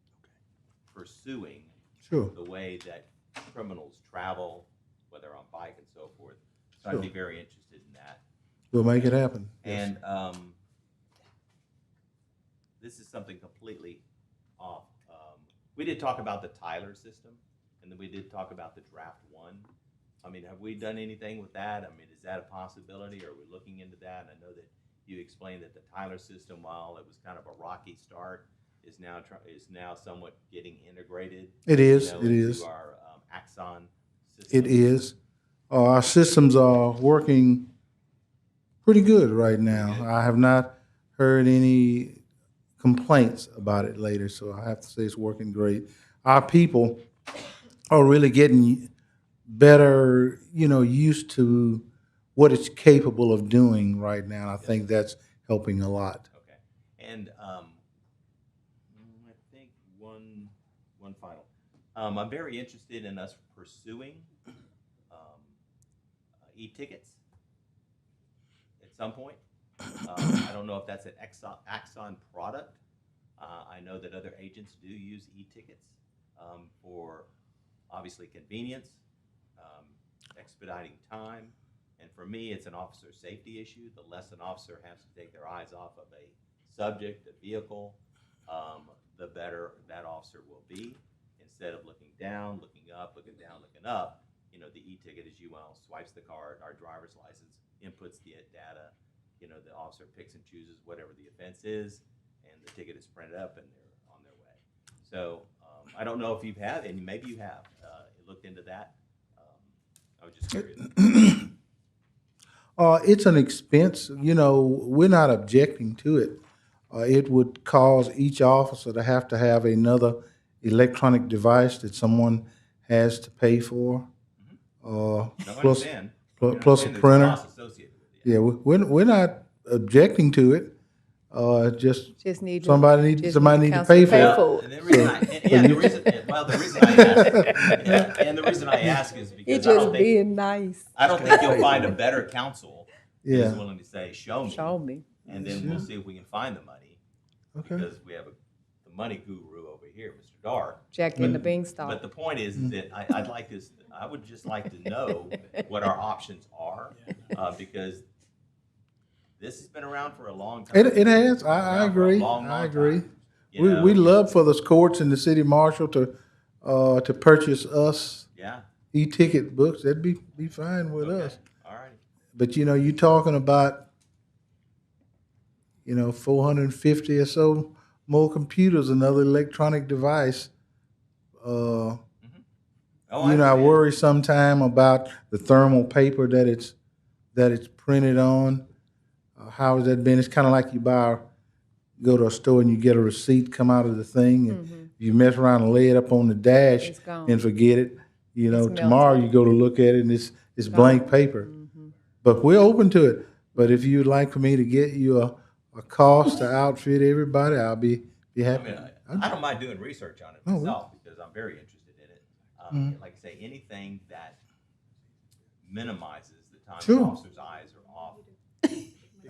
pursuing Sure. the way that criminals travel, whether on bike and so forth. So Sure. I'd be very interested in that. We'll make it happen. And this is something completely off. We did talk about the Tyler system, and then we did talk about the Draft One. I mean, have we done anything with that? I mean, is that a possibility? Are we looking into that? I know that you explained that the Tyler system, while it was kind of a rocky start, is now somewhat getting integrated. It is. You know, It into is. our Axon system. It is. Our systems are working pretty good right now. I have not heard any complaints about it later, so I have to say it's working great. Our people are really getting better, used to what it's capable of doing right now. I think that's helping a lot. Okay. And I think one final. I'm very interested in us pursuing e-tickets at some point. I don't know if that's an Axon product. I know that other agents do use e-tickets for obviously convenience, expediting time, and for me, it's an officer safety issue. The less an officer has to take their eyes off of a subject, a vehicle, the better that officer will be. Instead of looking down, looking up, looking down, looking up, the e-ticket, as you well, swipes the card, our driver's license, inputs the data, the officer picks and chooses whatever the offense is, and the ticket is printed up and they're on their way. So I don't know if you've had, and maybe you have, looked into that. I was just curious. It's an expense. We're not objecting to it. It would cause each officer to have another electronic device that someone has to pay for. Plus a printer. Yeah, we're not objecting to it. Just need somebody needs to council pay for it. And the reason I ask is because You're just being nice. I don't think you'll find a better counsel that is willing to say, show me. And then we'll see if we can find the money. Okay. Because we have the money guru over here, Mr. Dark. Jack in the beanstalk. But the point is that I would just like to know what our options are, because this has been around for a long time. It has. I agree. I agree. We love for the courts and the city marshal to purchase us e-ticket books. That'd be fine with us. All right. But you're talking about 450 or so more computers, another electronic device. I worry sometime about the thermal paper that it's printed on. How has that been? It's kind of like you buy go to a store and you get a receipt come out of the thing, and you mess around and lay it up on the dash It's gone. and forget it. You know, It's tomorrow melted. you go to look at it and it's blank paper. But we're open to it. But if you'd like for me to get you a cost to outfit everybody, I'll be I happy. mean, I don't mind doing research on it Oh, myself because I'm very interested in it. Like I say, anything that minimizes the time Sure. the officer's eyes are off.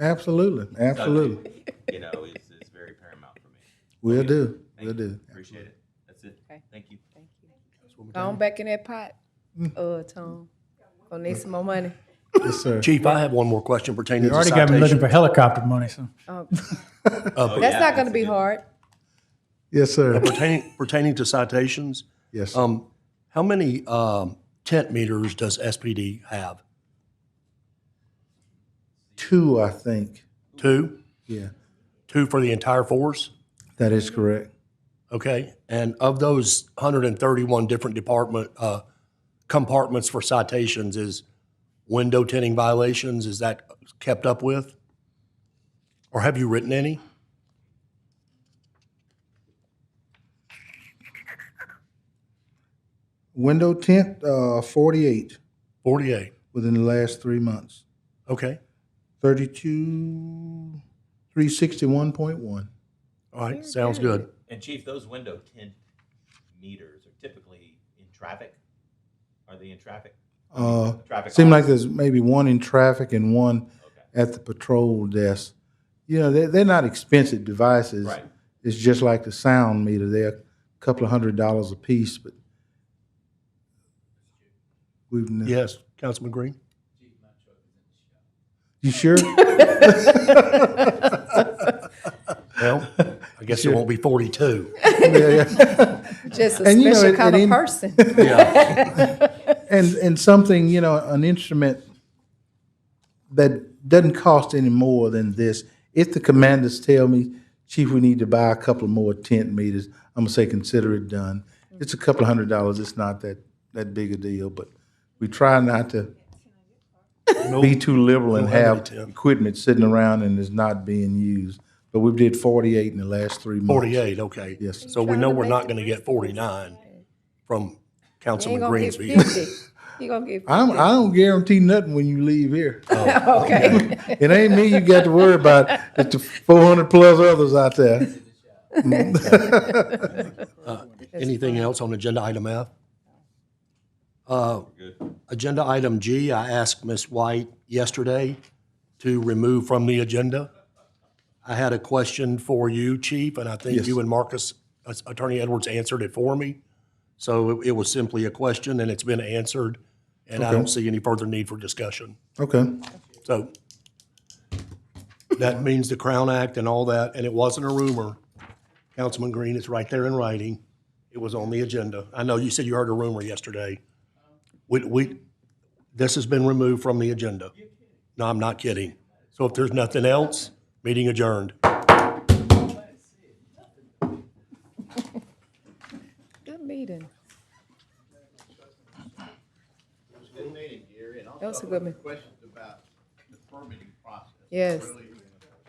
Absolutely, absolutely. subject, you know, is very paramount for me. We'll Okay. do, Thank we'll you. do. Appreciate it. That's it. Okay. Thank you. Thank you. Go on back in that pot, Tom. Gonna need some more money. Yes, sir. Chief, I have one more question pertaining You to already got me looking citations. for helicopter money, so. Oh, That's yeah, not gonna that's be a good- hard. Yes, sir. Pertaining to citations, Yes. how many tent meters does SPD have? 2, I think. 2? Yeah, 2 for the entire force? that is correct. Okay, and of those 131 different compartments for citations, is window tinting violations, is that kept up with? Or have you written any? Window tint, 48 48, within the last 3 months. okay, 361.1. all right, sounds good. And Chief, those window tint meters are typically in traffic? Are they in traffic? Traffic Seems like lights? there's maybe one in traffic and one at the patrol desk. You know, they're not expensive devices. Right. It's just like the sound meter. They're a couple of $100 a piece, but we've never. Yes, Councilman Green? You sure? Well, I guess it won't be 42. Yeah. Just a And, you know, special it- kind it of ain't- person. And something, you know, an instrument that doesn't cost any more than this. If the commanders tell me, Chief, we need to buy a couple more tent meters, I'm gonna say, consider it done. It's a couple of $100. It's not that big a deal, but we try not to be too liberal and No, I have agree, Tim. equipment sitting around and is not being used. But we did 48 in the last 3 months. 48, okay. Yes, sir. So we know we're not going to get 49 from You ain't Councilman gonna get Green's view. 50. You gonna get 50. I don't guarantee nothing when you leave here. Okay. It ain't me you got to worry about. It's the 400 plus others out there. Anything else on agenda item F? Agenda item G, I asked Ms. White yesterday to remove from the agenda. I had a question for you, Chief, and I think Yes. you and Marcus, Attorney Edwards answered it for me. So it was simply a question, and it's been answered, and I Okay. don't see any further need for discussion. Okay. So that means the Crown Act and all that, and it wasn't a rumor. Councilman Green, it's right there in writing. It was on the agenda. I know you said you heard a rumor yesterday. This has been removed from the agenda. No, I'm not kidding. So if there's nothing else, meeting adjourned. Good meeting. Good meeting, Gary, and That was a also good meeting. questions about the permitting process. Yes. Really,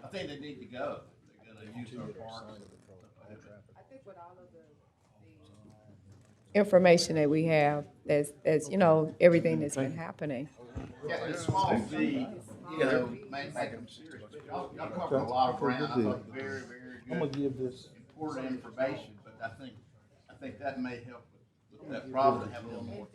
I think they need to go. They're gonna use our parks. Information that we have, that's, you know, everything that's been happening. Yeah, the small fee, you know, may make them serious, but y'all covered a lot of ground. I thought very, very I'm gonna good, give this. important information, but I think that may help with that problem, to have a little more